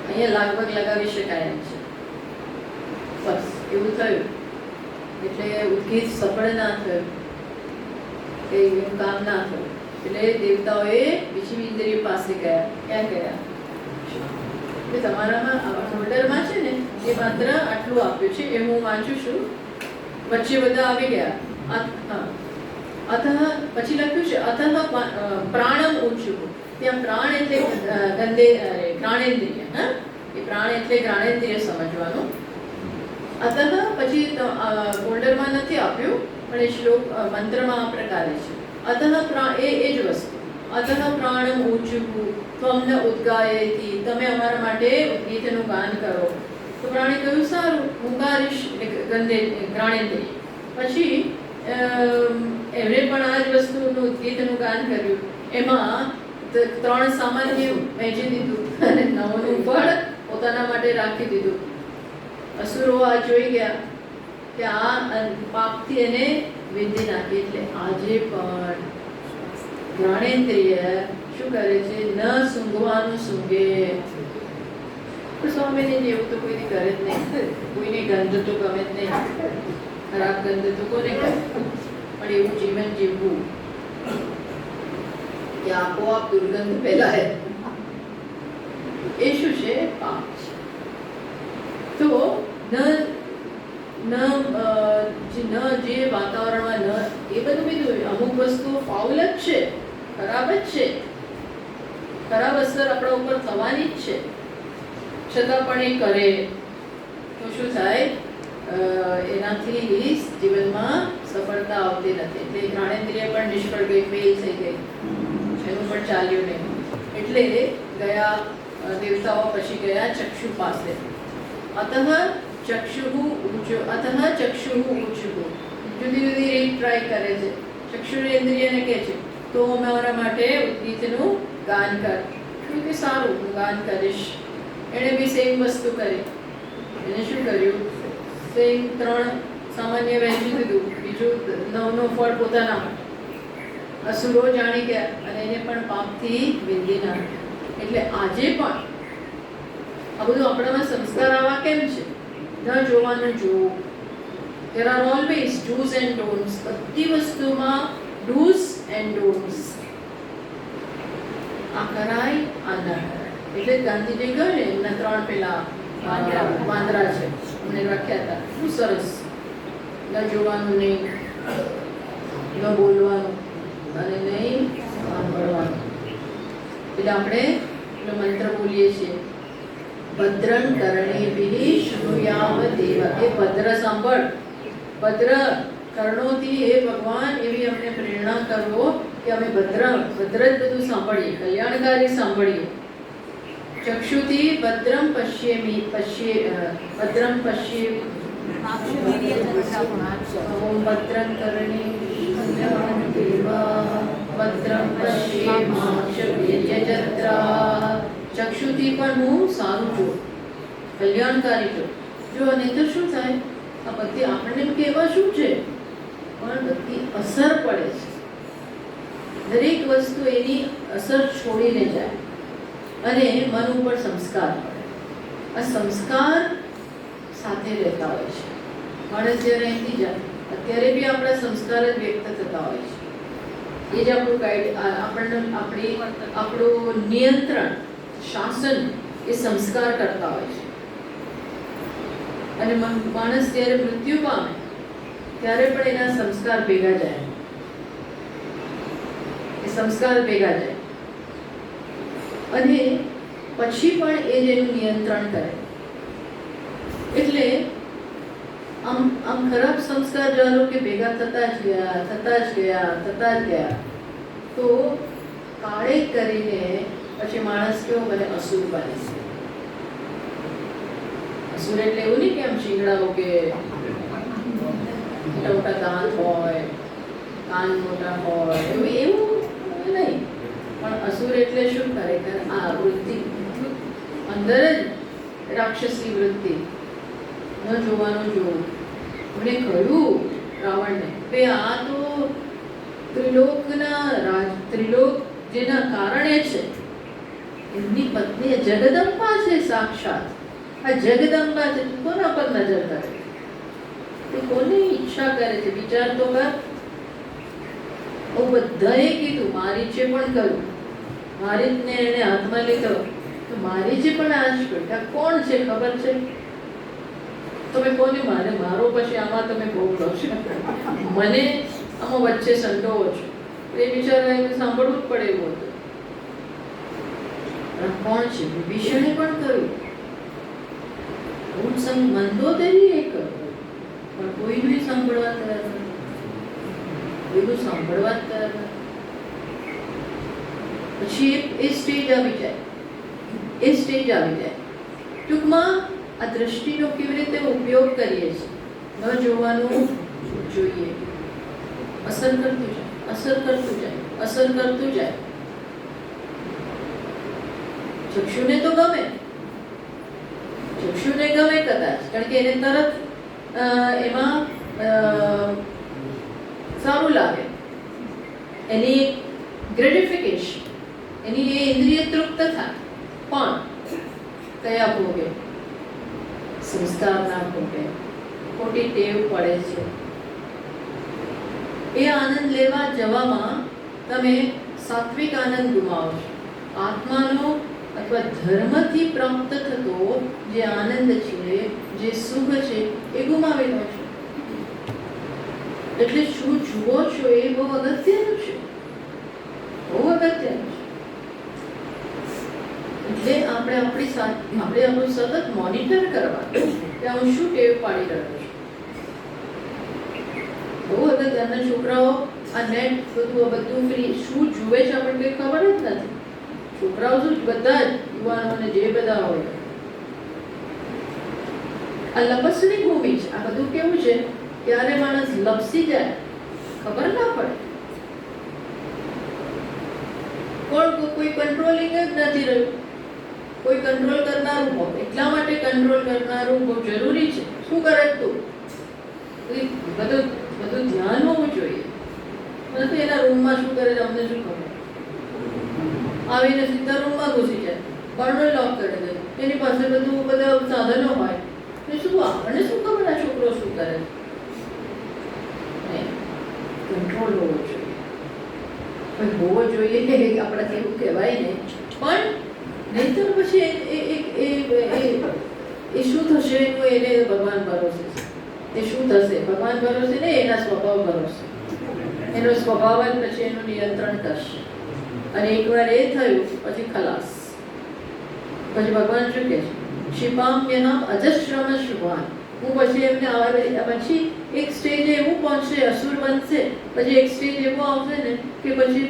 અહીંયા લાગવગ લગાવી શકાય એમ છે. બસ એવું થયું. એટલે ઉદ્ગીત સફળ ના થયું, કે એવું કામ ના થયું. એટલે દેવતાઓએ બીજી ઇન્દ્રિય પાસે ગયા. ક્યાં ગયા? તમારામાં ફોલ્ડરમાં છે ને, એ માત્ર આટલું આપ્યું છે, એ હું વાંચું છું. વચ્ચે બધા આવી ગયા. અતઃ પછી લખ્યું છે અતઃ પ્રાણમ ઉચ્ચું. ત્યાં પ્રાણ એટલે જ્ઞાનેન્દ્રિય. એ પ્રાણ એટલે જ્ઞાનેન્દ્રિય સમજવાનું. અતઃ પછી ફોલ્ડરમાં નથી આપ્યું, પણ એ શ્લોક મંત્રમાં આ પ્રકારે છે. અતઃ પ્રાણ એ જ વસ્તુ. અતઃ પ્રાણમ ઊંચું ત્વમને ઉદ્ગાયેતિ, તમે અમારા માટે ગીતનું ગાન કરો. તો પ્રાણે કહ્યું સારું, હું ગાઈશ જ્ઞાનેન્દ્રિય. પછી એમણે પણ આ જ વસ્તુનું ગીતનું ગાન કર્યું. એમાં 3 સામાન્ય વહેંચી દીધું અને 9નું ફળ પોતાના માટે રાખી દીધું. અસુરો આ જોઈ ગયા કે આ પાપથી એને વિંધી નાખી. એટલે આજે પણ જ્ઞાનેન્દ્રિય શું કરે છે? ન સૂંઘવાનું સૂંઘે. સ્વામીજી એવું તો કોઈની કરે જ નહીં. કોઈની ગંધ તો ગમે જ નહીં, ખરાબ ગંધ તો કોને ગમે. પણ એવું જીવન જીવવું કે આપોઆપ દુર્ગંધ ફેલાય, એ શું છે? પાપ છે. તો જે વાતાવરણમાં એ બધું બીજું અમુક વસ્તુઓ ફાઉલ જ છે, ખરાબ જ છે, ખરાબ અસર આપણા ઉપર થવાની જ છે. છતાં પણ એ કરે તો શું થાય? એનાથી જીવનમાં સફળતા આવતી નથી. એટલે જ્ઞાનેન્દ્રિય પણ નિષ્ફળ ગઈ, ફેલ થઈ ગઈ, એનું પણ ચાલ્યું નહીં. એટલે ગયા દેવતાઓ પછી ગયા ચક્ષુ પાસે. અતઃ ચક્ષુઃ ઊંચું, અતઃ ચક્ષુઃ ઊંચું. જુદી જુદી રીત ટ્રાય કરે છે. ચક્ષુરેન્દ્રિયને કહે છે તો અમારા માટે ગીતનું ગાન કર. કે સારું, હું ગાન કરીશ. એણે બી સેમ વસ્તુ કરી. એને શું કર્યું? સેમ 3 સામાન્ય વહેંચી દીધું, બીજું 9નું ફળ પોતાના માટે. અસુરો જાણી ગયા અને એને પણ પાપથી વિંધી નાખ્યા. એટલે આજે પણ આ બધું આપણામાં સંસ્કાર આવા કેમ છે? ન જોવાનું જોવું. There are always do's and don'ts. બધી વસ્તુમાં do's and don'ts. આ કરાય, આ ના કરાય. એટલે ગાંધીજી કહ્યું ને, એમના 3 પેલા વાંદરા છે, એમને રાખ્યા હતા. શું સરસ! ન જોવાનું નહીં, ન બોલવાનું અને નહીં સાંભળવાનું. એટલે આપણે મંત્ર બોલીએ છીએ, ભદ્રં કર્ણેભિઃ શૃણુયામ દેવ. એ ભદ્ર સાંભળ, ભદ્ર કર્ણોથી હે ભગવાન એવી અમને પ્રેરણા કરવો કે અમે ભદ્ર જ બધું સાંભળીએ, કલ્યાણકારી સાંભળીએ. ચક્ષુથી ભદ્રમ પશ્યેમિ ભદ્રમ પશ્યેમિ ઓમ ભદ્રં કર્ણેભિઃ ભદ્રમ પશ્યેમાક્ષભીર્યજત્રાઃ. ચક્ષુથી પણ હું સારું જોઉં, કલ્યાણકારી જોઉં. જો નહીં તો શું થાય, આ બધી આપણને કહેવા શું છે, પણ બધી અસર પડે છે. દરેક વસ્તુ એની અસર છોડીને જાય અને મન ઉપર સંસ્કાર પડે. આ સંસ્કાર સાથે રહેતા હોય છે. માણસ જ્યારે અહીંથી જાય અત્યારે બી આપણા સંસ્કાર જ વ્યક્ત થતા હોય છે. એ જ આપણું ગાઈડ, આપણું નિયંત્રણ, શાસન એ સંસ્કાર કરતા હોય છે. અને માણસ જ્યારે મૃત્યુ પામે ત્યારે પણ એના સંસ્કાર ભેગા જાય, એ સંસ્કાર ભેગા જાય અને પછી પણ એ જ એનું નિયંત્રણ કરે. એટલે આમ ખરાબ સંસ્કાર જાણો કે ભેગા થતા જ ગયા તો કાળે કરીને પછી માણસ કેવો બને, અસુર બને છે. અસુર એટલે એવું નહીં કે આમ શીંગડાઓ કે મોટા મોટા દાંત હોય, કાન મોટા હોય, એવું નહીં. પણ અસુર એટલે શું? ખરેખર આ વૃત્તિ અંદર જ રાક્ષસી વૃત્તિ, ન જોવાનું જોવું. મને કહ્યું રાવણને કે આ તો ત્રિલોક જેના કારણે છે, એમની પત્ની જગદંબા છે સાક્ષાત. આ જગદંબા છે, તું કોના પર નજર કરે છે? તું કોની ઈચ્છા કરે છે? વિચાર તો કર. હું બધાએ કીધું, મારી છે પણ કરું, મારી જ ને એને હાથમાં લીધો તો મારી છે પણ આજ બેટા કોણ છે ખબર છે? તમે કોને મારો પછી આમાં તમે બહુ કહો છો, મને આમાં વચ્ચે સંડોવો છો. એ બિચારા એને સાંભળવું જ પડે એવું હતું. કોણ છે? વિભીષણે પણ કહ્યું, હું મંદોદરીએ કહ્યું, પણ કોઈનું સાંભળવા તૈયાર નથી, કોઈનું સાંભળવા જ તૈયાર નથી. પછી એ સ્ટેજ આવી જાય. ટૂંકમાં આ દ્રષ્ટિનો કેવી રીતે ઉપયોગ કરીએ છીએ, ન જોવાનું જોઈએ. અસર કરતું જાય. ચક્ષુને તો ગમે કદાચ, કારણ કે એને તરત એમાં સારું લાગે, એની ગ્રેટિફિકેશન, એની એ ઇન્દ્રિય તૃપ્ત થાય. પણ કયા ભોગે? સંસ્કારના ભોગે. ખોટી ટેવ પડે છે. એ આનંદ લેવા જવામાં તમે સાત્વિક આનંદ ગુમાવો છો. આત્માનો અથવા ધર્મથી પ્રાપ્ત થતો જે આનંદ છે, જે સુખ છે, એ ગુમાવેલો છે. એટલે શું જુઓ છો એ બહુ અગત્યનું છે. એટલે આપણે આપણું સતત મોનિટર કરવાનું કે હું શું ટેવ પાડી રહ્યો છું. બહુ અગત્યના છોકરાઓ આ નેટ બધું ફ્રી શું જુએ છે આપણને કંઈ ખબર જ નથી. છોકરાઓ શું બધા જ યુવાનોને જે બધા હોય આ લપસણી ભૂમિ છે. આ બધું કેવું છે, ત્યારે માણસ લપસી જાય ખબર ના પડે. કોઈ કંટ્રોલિંગ જ નથી રહ્યું. કોઈ કંટ્રોલ કરનારું હોય, એટલા માટે કંટ્રોલ કરનારું બહુ જરૂરી છે. શું કરે તું? બધું ધ્યાન હોવું જોઈએ. નથી એના રૂમમાં શું કરે અમને શું ખબર? આવીને સીધા રૂમમાં ઘૂસી જાય, બારણો લોક કરી દે, એની પાસે બધા સાધનો હોય. આપણને શું ખબર આ છોકરો શું કરે? કંટ્રોલ હોવો જોઈએ. આપણાથી એવું કહેવાય ને, પણ નહીંતર પછી એ શું થશે એનું એને ભગવાન ભરોસે છે. એ શું થશે ભગવાન ભરોસે ને, એના સ્વભાવ ભરોસે. એનો સ્વભાવ જ પછી એનું નિયંત્રણ કરશે. અને એકવાર એ થયું પછી ખલાસ. પછી ભગવાન શું કહે છે? ક્ષિપામ્યહમ અજસ્રમ શુભાન. હું પછી એમને પછી એક સ્ટેજ એવું પહોંચશે, અસુર બનશે, પછી એક સ્ટેજ એવો આવશે ને કે પછી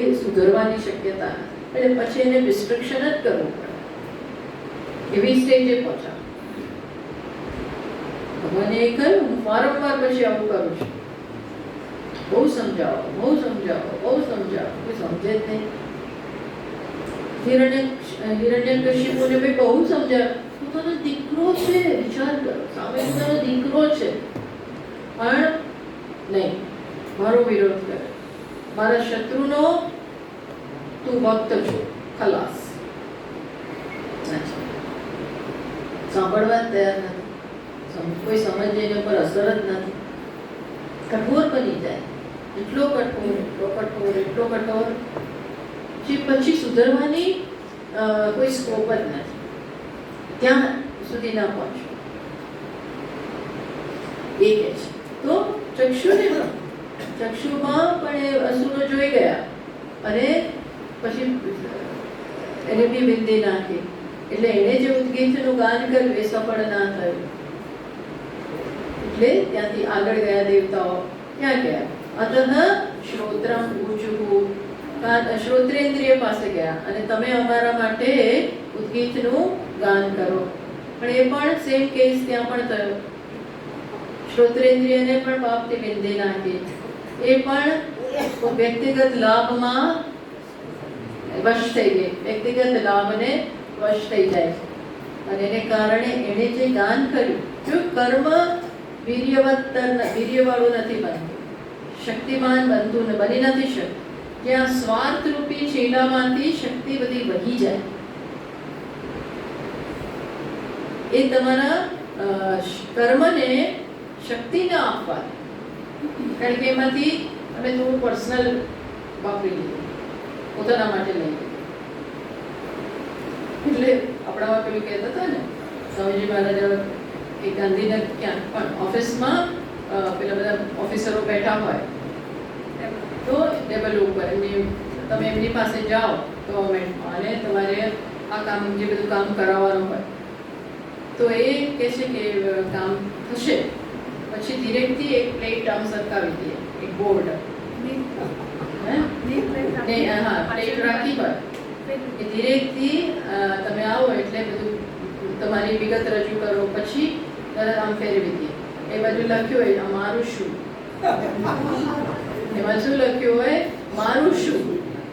એ સુધરવાની શક્યતા નથી, એટલે પછી એને ડિસ્ટ્રક્શન જ કરવું પડે, એવી સ્ટેજે પહોંચાડે. ભગવાને એ કહ્યું, હું વારંવાર પછી આવું કરું છું, બહુ સમજાવો, બહુ સમજાવો, બહુ સમજાવો, કોઈ સમજે જ નહીં. હિરણ્યકશિપુને ભાઈ બહુ સમજાવ્યું, પોતાનો દીકરો છે, વિચાર કરો, સામે પોતાનો દીકરો છે, પણ નહીં, મારો વિરોધ કરે, મારા શત્રુનો તું ભક્ત છો, ખલાસ. સાંભળવા જ તૈયાર નથી, કોઈ સમજ એની ઉપર અસર જ નથી, કઠોર બની જાય, એટલો કઠોર, એટલો કઠોર, એટલો કઠોર, પછી સુધરવાની કોઈ સ્કોપ જ નથી, ત્યાં સુધી ના પહોંચો. એ કહે છે તો ચક્ષુમાં પણ એ અસુરો જોઈ ગયા અને પછી એને બી બિંદી નાખી, એટલે એને જે ઉદ્ગીતનું ગાન કર્યું એ સફળ ના થયું. એટલે ત્યાંથી આગળ ગયા દેવતાઓ. ક્યાં ગયા? અતઃ શ્રોત્રમ ઊચુઃ, શ્રોત્રેન્દ્રિય પાસે ગયા અને તમે અમારા માટે ઉદ્ગીતનું ગાન કરો. પણ એ પણ સેમ કેસ ત્યાં પણ થયો. શ્રોત્રેન્દ્રિયને પણ પાપથી બિંદી નાખી, એ પણ વ્યક્તિગત લાભમાં વશ થઈ ગઈ, વ્યક્તિગત લાભને વશ થઈ જાય છે. અને એને કારણે એણે જે ગાન કર્યું, જો કર્મ વીર્યવાળું નથી બનતું, શક્તિમાન બનતું બની નથી શકતું, જ્યાં સ્વાર્થરૂપી શીલામાંથી શક્તિ બધી વહી જાય. એ તમારા કર્મને શક્તિ ન આપવા, કારણ કે એમાંથી અમે થોડું પર્સનલ વાપરી લીધું, પોતાના માટે લઈ લીધું. એટલે આપણામાં પેલું કહેતા હતા ને સ્વામીજી મહારાજ કે ગાંધીનગર ક્યાંક પણ ઓફિસમાં પેલા બધા ઓફિસરો બેઠા હોય તો ટેબલ ઉપર તમે એમની પાસે જાઓ ગવર્મેન્ટમાં અને તમારે આ કામ જે બધું કામ કરાવવાનું હોય તો એ કહે છે કે કામ થશે પછી ધીરેથી એક પ્લેટ આમ સરકાવી દે, એક બોર્ડ પ્લેટ રાખી હોય એ ધીરેથી તમે આવો એટલે બધું તમારી વિગત રજૂ કરો, પછી તરત આમ ફેરવી દે. એ બાજુ લખ્યું હોય અમારું શું, એમાં શું લખ્યું હોય મારું શું,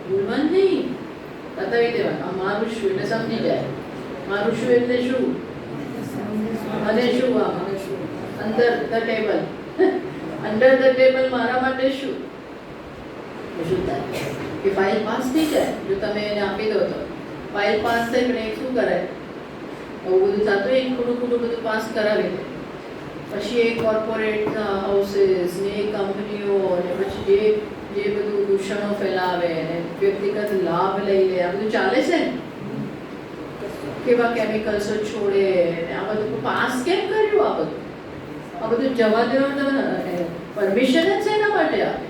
ભૂલવાનું નહીં, બતાવી દેવાનું અમારું શું એટલે સમજી જાય. મારું શું એટલે શું અને શું આમાં under the table, under the table મારા માટે શું શું થાય કે ફાઇલ પાસ થઈ જાય. જો તમે એને આપી દો તો ફાઇલ પાસ થાય, પણ એ શું કરે બહુ બધું થતું, એ ખોટું ખોટું બધું પાસ કરાવી દે. પછી એ કોર્પોરેટ હાઉસીસ ને એ કંપનીઓ અને પછી જે બધું દૂષણો ફેલાવે અને વ્યક્તિગત લાભ લઈ લે, આ બધું ચાલે છે ને, કેવા કેમિકલ્સો છોડે ને આ બધું પાસ કેમ કર્યું? આ બધું જવા દેવાનું પરમિશન જ છે એના માટે આપે.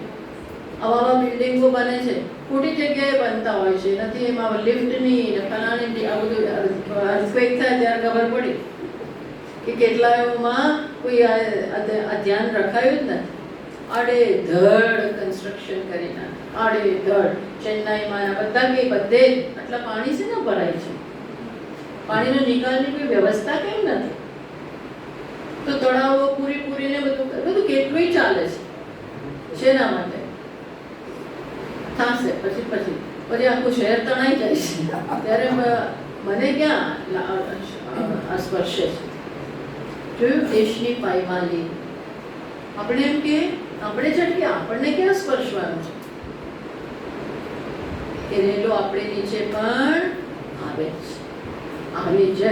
આવા બિલ્ડિંગો બને છે, ખોટી જગ્યાએ બનતા હોય છે, નથી એમાં લિફ્ટની ને ફલાણી, આ બધું અર્થક્વેક થાય ત્યારે ખબર પડી કે કેટલામાં કોઈ આ ધ્યાન રખાયું જ નથી. આડેધડ કન્સ્ટ્રક્શન કરી નાખે, આડેધડ. ચેન્નાઈમાં બધા કે બધે આટલા પાણી છે ને ભરાય છે, પાણીનો નિકાલની કોઈ વ્યવસ્થા કેમ નથી? તો તળાવો પૂરીને બધું કેટલું ચાલે છે, શેના માટે થશે? પછી આખું શહેર તણાઈ જાય છે, ત્યારે મને ક્યાં સ્પર્શે છે? જોયું દેશની પાયમાલી. આપણે એમ કે આપણે છટકે આપણને ક્યાં સ્પર્શવાનું છે? એ રેલો આપણે નીચે પણ આવે જ, આવે જ.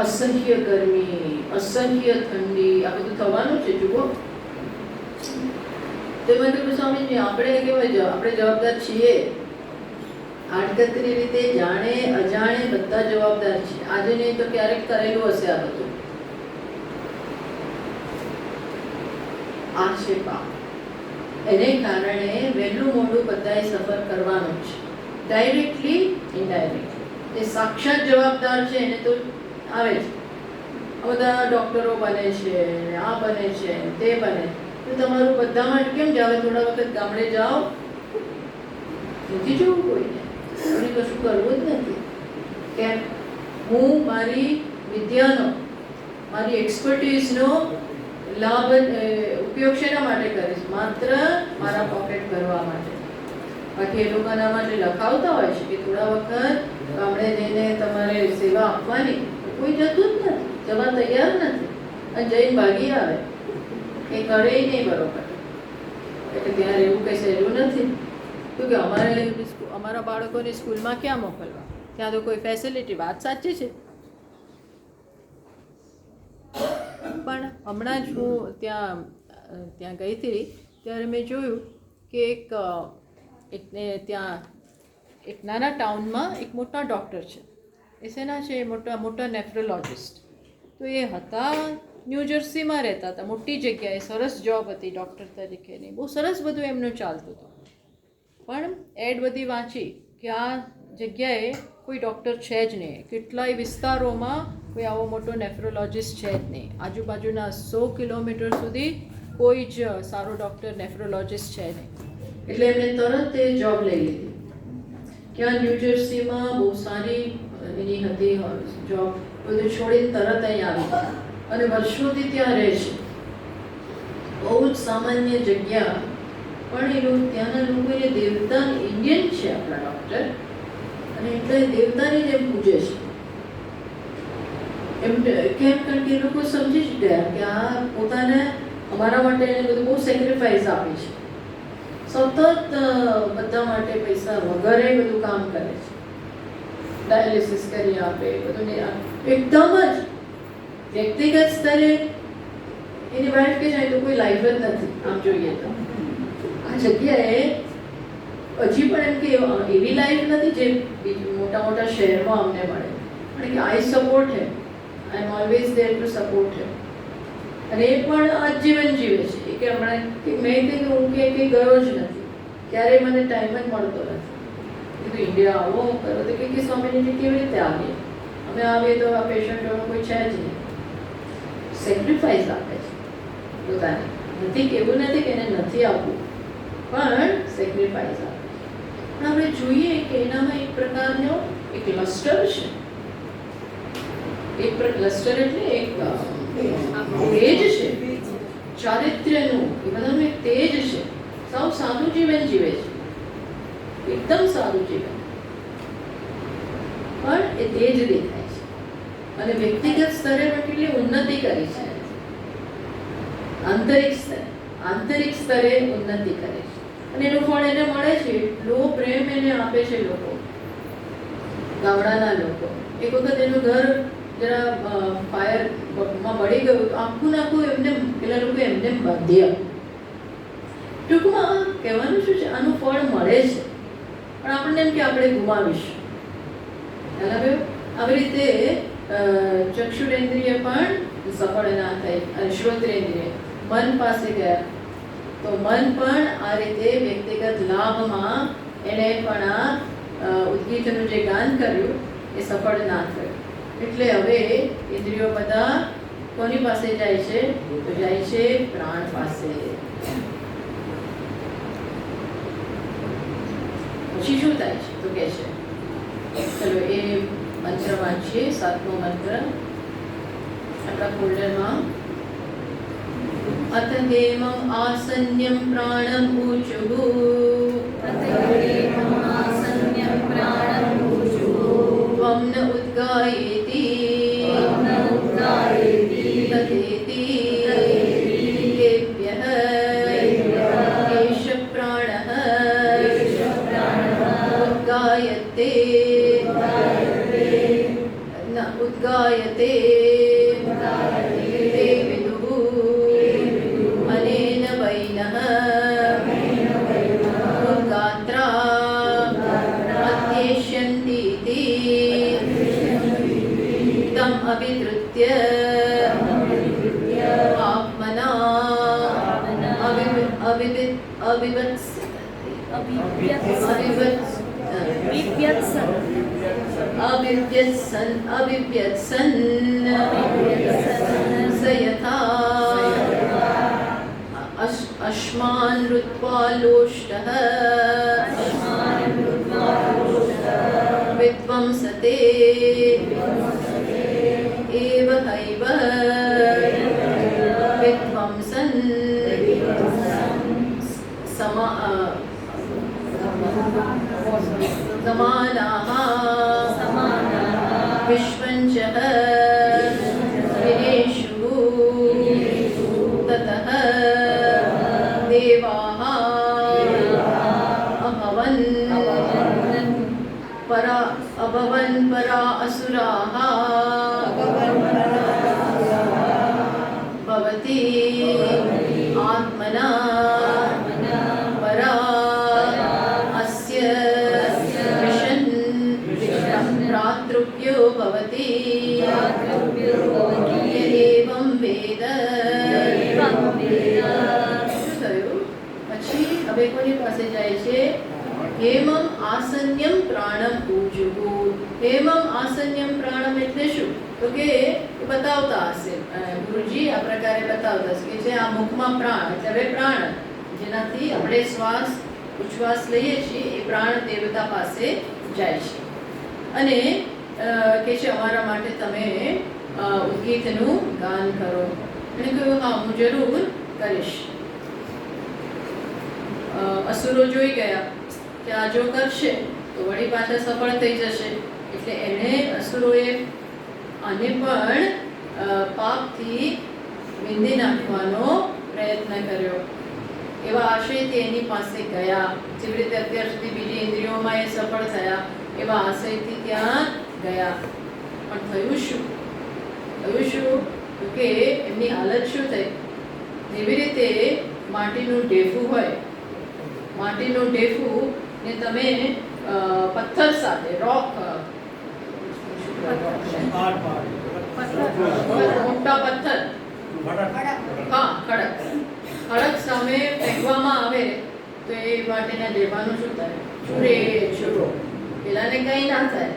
અસહ્ય ગરમી, અસહ્ય ઠંડી, આ બધું થવાનું છે. જુઓ તો મને કહ્યું સ્વામીજી આપણે કેવાય આપણે જવાબદાર છીએ, આડકતરી રીતે જાણે અજાણે બધા જવાબદાર છીએ. આજે નહીં તો ક્યારેક કરેલું હશે આ બધું. આ છે પાપ. એને કારણે વહેલું મોડું બધાએ સફર કરવાનું છે, ડાયરેક્ટલી ઇનડાયરેક્ટલી. એ સાક્ષાત જવાબદાર છે એને તો આવે જ. બધા ડૉક્ટરો બને છે, આ બને છે, તે બને, તો તમારું બધામાં કેમ જાવે? થોડા વખત ગામડે જાઓ, નથી જોવું કોઈને, મને કશું કરવું જ નથી. કેમ? હું મારી વિદ્યાનો, મારી એક્સપર્ટીઝનો લાભ ઉપયોગ શેના માટે કરીશ? માત્ર મારા પોકેટ ભરવા માટે. બાકી એ લોકોના માટે લખાવતા હોય છે કે થોડા વખત ગામડે જઈને તમારે સેવા આપવાની, કોઈ જતું જ નથી, જવા તૈયાર નથી, અને જઈને ભાગી આવે, એ કરે નહીં બરોબર. એટલે ત્યાં રહેવું કંઈ સહેલું નથી. તો કે અમારા બાળકોને સ્કૂલમાં ક્યાં મોકલવા? ત્યાં તો કોઈ ફેસિલિટી, વાત સાચી છે. પણ હમણાં જ હું ત્યાં ગઈ હતી ત્યારે મેં જોયું કે ત્યાં એક નાના ટાઉનમાં એક મોટા ડૉક્ટર છે. એ શેના છે? મોટા નેફ્રોલોજિસ્ટ. તો એ હતા ન્યૂ જર્સીમાં રહેતા હતા, મોટી જગ્યાએ, સરસ જોબ હતી ડૉક્ટર તરીકેની, બહુ સરસ બધું એમનું ચાલતું હતું. પણ એડ બધી વાંચી કે આ જગ્યાએ કોઈ ડૉક્ટર છે જ નહીં, કેટલાય વિસ્તારોમાં કોઈ આવો મોટો નેફ્રોલોજિસ્ટ છે જ નહીં, આજુબાજુના 100 કિલોમીટર સુધી કોઈ જ સારો ડૉક્ટર નેફ્રોલોજિસ્ટ છે નહીં. એટલે એમણે તરત એ જોબ લઈ લીધી. ક્યાં? ન્યૂ જર્સીમાં બહુ સારી એની હતી જોબ. બધું છોડીને તરત અહીં આવી અને વર્ષોથી ત્યાં રહે છે. બહુ જ સામાન્ય જગ્યા, પણ એ લોકો ત્યાંના લોકો એને દેવતા, ઇન્ડિયન છે આપણા ડૉક્ટર, અને એટલે દેવતાની જેમ પૂજે છે. એમ કેમ? કારણ કે એ લોકો સમજી જ ગયા કે આ પોતાને અમારા માટે એને બધું બહુ સેક્રિફાઈસ આપે છે. સતત બધા માટે પૈસા વગર એ બધું કામ કરે છે. ડાયાલિસિસ કરી આપે, બધું એકદમ જ વ્યક્તિગત સ્તરે. એની વાઇફ કે છે તો કોઈ લાઈફ જ નથી આમ જોઈએ તો. આ જગ્યાએ હજી પણ એમ કે એવી લાઈફ નથી જે મોટા મોટા શહેરમાં અમને મળે, પણ કે આઈ સપોર્ટ હે, I am always there to support હે. અને એ પણ આજીવન જીવે છે. કે હમણાં મેં કીધું હું કે કંઈ ગયો જ નથી, ક્યારેય મને ટાઈમ જ મળતો નથી. કીધું ઇન્ડિયા આવો કરો તો કે સ્વામીજી કેવી રીતે આવીએ? અમે આવીએ તો આ પેશન્ટોનો કોઈ છે જ નહીં. સેક્રિફાઈસ આપે છે પોતાને. નથી કેવું નથી કે એને નથી આપવું, પણ સેક્રિફાઈસ આપે છે. પણ આપણે જોઈએ કે એનામાં એક પ્રકારનો એક લસ્ટર છે. ક્લસ્ટર એટલે એક તેજ છે, ચારિત્ર્યનું, એ બધાનું એક તેજ છે. સાવ સાદું જીવન જીવે છે, એકદમ સાદું જીવન, પણ એ તેજ દેખાય છે. અને વ્યક્તિગત સ્તરે પણ કેટલી ઉન્નતિ કરી છે, આંતરિક સ્તરે ઉન્નતિ કરે છે. અને એનું ફળ એને મળે છે. એટલો પ્રેમ એને આપે છે લોકો, ગામડાના લોકો. એક વખત એનું ઘર જરા ફાયરમાં બળી ગયું તો આખું નાખું એમને પેલા લોકો એમને બાંધ્યા. ટૂંકમાં કહેવાનું શું છે? આનું ફળ મળે છે, પણ આપણને એમ કે આપણે ગુમાવીશું. બરાબર? આવી રીતે ચક્ષુરેન્દ્રિય પણ સફળ ના થઈ, અને શ્રોત્રેન્દ્રિય મન પાસે ગયા તો મન પણ આ રીતે વ્યક્તિગત લાભમાં એણે પણ આ ઉદ્ગીતનું જે ગાન કર્યું એ સફળ ના થયું. એટલે હવે ઇન્દ્રિયો બધા કોની પાસે જાય છે? તો જાય છે પ્રાણ પાસે. પછી શું થાય છે? તો કે છે, ચલો એ મંત્ર વાંચીએ, 7મો મંત્ર આપણા ફોલ્ડરમાં. અથ દેમં આસન્યમ પ્રાણમ ઊચુઃ, ત્વં ન ઉદ્ગાયેતિ તથેતિ કેભ્યઃ એષ પ્રાણઃ ઉદ્ગાયતે ન ઉદ્ગાયતે તે વિદુઃ અનેન વૈનઃ ઉદ્ગાત્રા અધ્યેષ્યન્તીતિ તમ અવિધૃત્ય આત્મના अविव्यत्सन् स यथा अश्मान् ऋत्वा लोष्टः विध्वंसते एव हैव विध्वंसन् समानाः विश्वञ्चः विनेषु ततः देवाः अभवन् परा असुराः भवति आत्मना परा अस्य विशन् भ्रातृभ्यो भवति एवं वेद પછી હવે કોની પાસે જાય છે हेमम आसन्यम प्राणम ऊजुगु हेमम आसन्यम प्राणम એટલે શું તો કે બતાવતા હશે ગુરુજી આ પ્રકારે બતાવતા હશે કે જે આ મુખમાં પ્રાણ એટલે હવે પ્રાણ જેનાથી આપણે શ્વાસ ઉચ્છ્વાસ લઈએ છીએ એ પ્રાણ દેવતા પાસે જાય છે અને કે છે અમારા માટે તમે ગીતનું ગાન કરો અને કહ્યું હા હું જરૂર કરીશ અસુરો જોઈ ગયા કે આ જો કરશે તો વળી પાછા સફળ થઈ જશે એટલે એને અસુરોએ આને પણ પાપથી વિંધી નાખવાનો પ્રયત્ન કર્યો એવા આશયથી એની પાસે ગયા જેવી રીતે અત્યાર સુધી બીજી ઇન્દ્રિયોમાં એ સફળ થયા એવા આશયથી ત્યાં ગયા પણ થયું શું કે એમની હાલત શું થઈ જેવી રીતે માટીનું ઢેફું હોય માટીનું ઢેફું ને તમે પથ્થર સાથે રોક મોટા પથ્થર હા ખડક સામે ફેંકવામાં આવે તો એ માટીના ઢેફાનું શું થાય ચૂરે ચૂરો પેલાને કંઈ ના થાય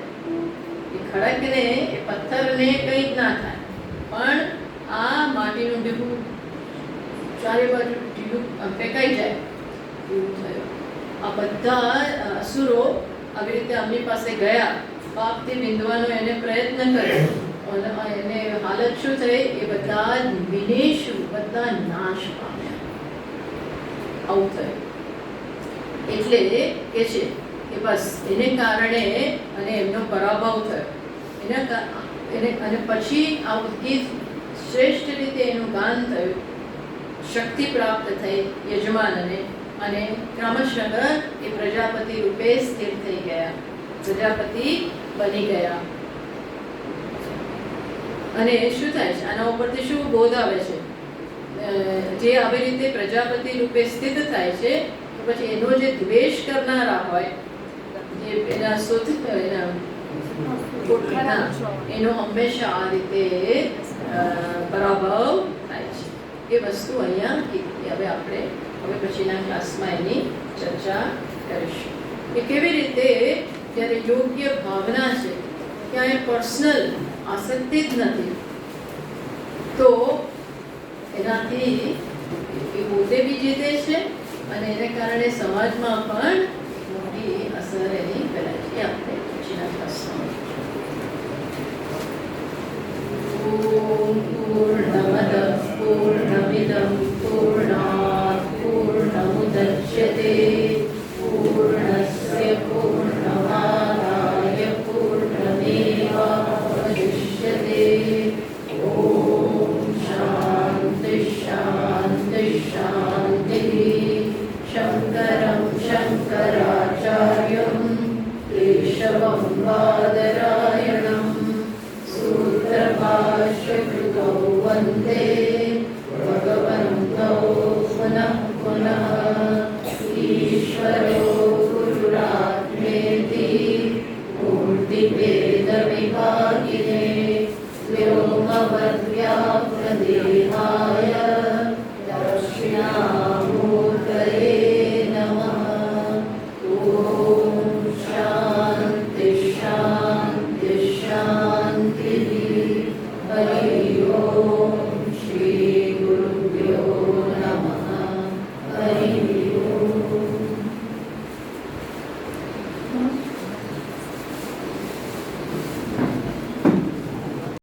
એ ખડકને એ પથ્થરને કંઈ જ ના થાય પણ આ માટીનું ઢેફું ચારે બાજુ ઢીલું ફેંકાઈ જાય એવું થયું આ બધા અસુરો આવી રીતે આમની પાસે ગયા પાપથી વિંધવાનો એને પ્રયત્ન કર્યો અને એને હાલત શું થઈ એ બધા વિનેશુ બધા નાશ પામ્યા આવું થયું એટલે કે છે કે બસ એને કારણે અને એમનો પરાભવ થયો અને પછી આ ઉદ્ગીત શ્રેષ્ઠ રીતે એનું ગાન થયું શક્તિ પ્રાપ્ત થઈ યજમાનને અને ક્રમશઃ એ પ્રજાપતિ રૂપે સ્થિર થઈ ગયા પ્રજાપતિ બની ગયા અને શું થાય છે આના ઉપરથી શું બોધ આવે છે જે આવી રીતે પ્રજાપતિ રૂપે સ્થિત થાય છે તો પછી એનો જે દ્વેષ કરનારા હોય જે એના એનો હંમેશા આ રીતે પરાભવ થાય છે એ વસ્તુ અહીંયા હવે આપણે હવે પછીના ક્લાસમાં એની ચર્ચા કરીશું કે કેવી રીતે જ્યારે યોગ્ય ભાવના છે ક્યાંય પર્સનલ આસક્તિ જ નથી તો એનાથી એ પોતે બી જીતે છે અને એને કારણે સમાજમાં પણ મોટી અસર એની ફેલાય છે આપણે પછીના ક્લાસમાં ઓમ પૂર્ણમદ પૂર્ણમિદં પૂર્ણાત પૂર્ણમુદચ્યતે પૂર્ણસ્ય પૂર્ણમાદાય પૂર્ણમેવાવશિષ્યતે ઓમ શાંતિ શાંતિ શાંતિ શંકરં શંકરાચાર્યં કેશવં બાદરાયણં सूत्रभाष्यकृतौ वन्दे भगवन्तौ पुनः पुनः ईश्वरो गुरुरात्मेति मूर्तिभेदविभागिने व्योमवद्व्याप्तदेहाय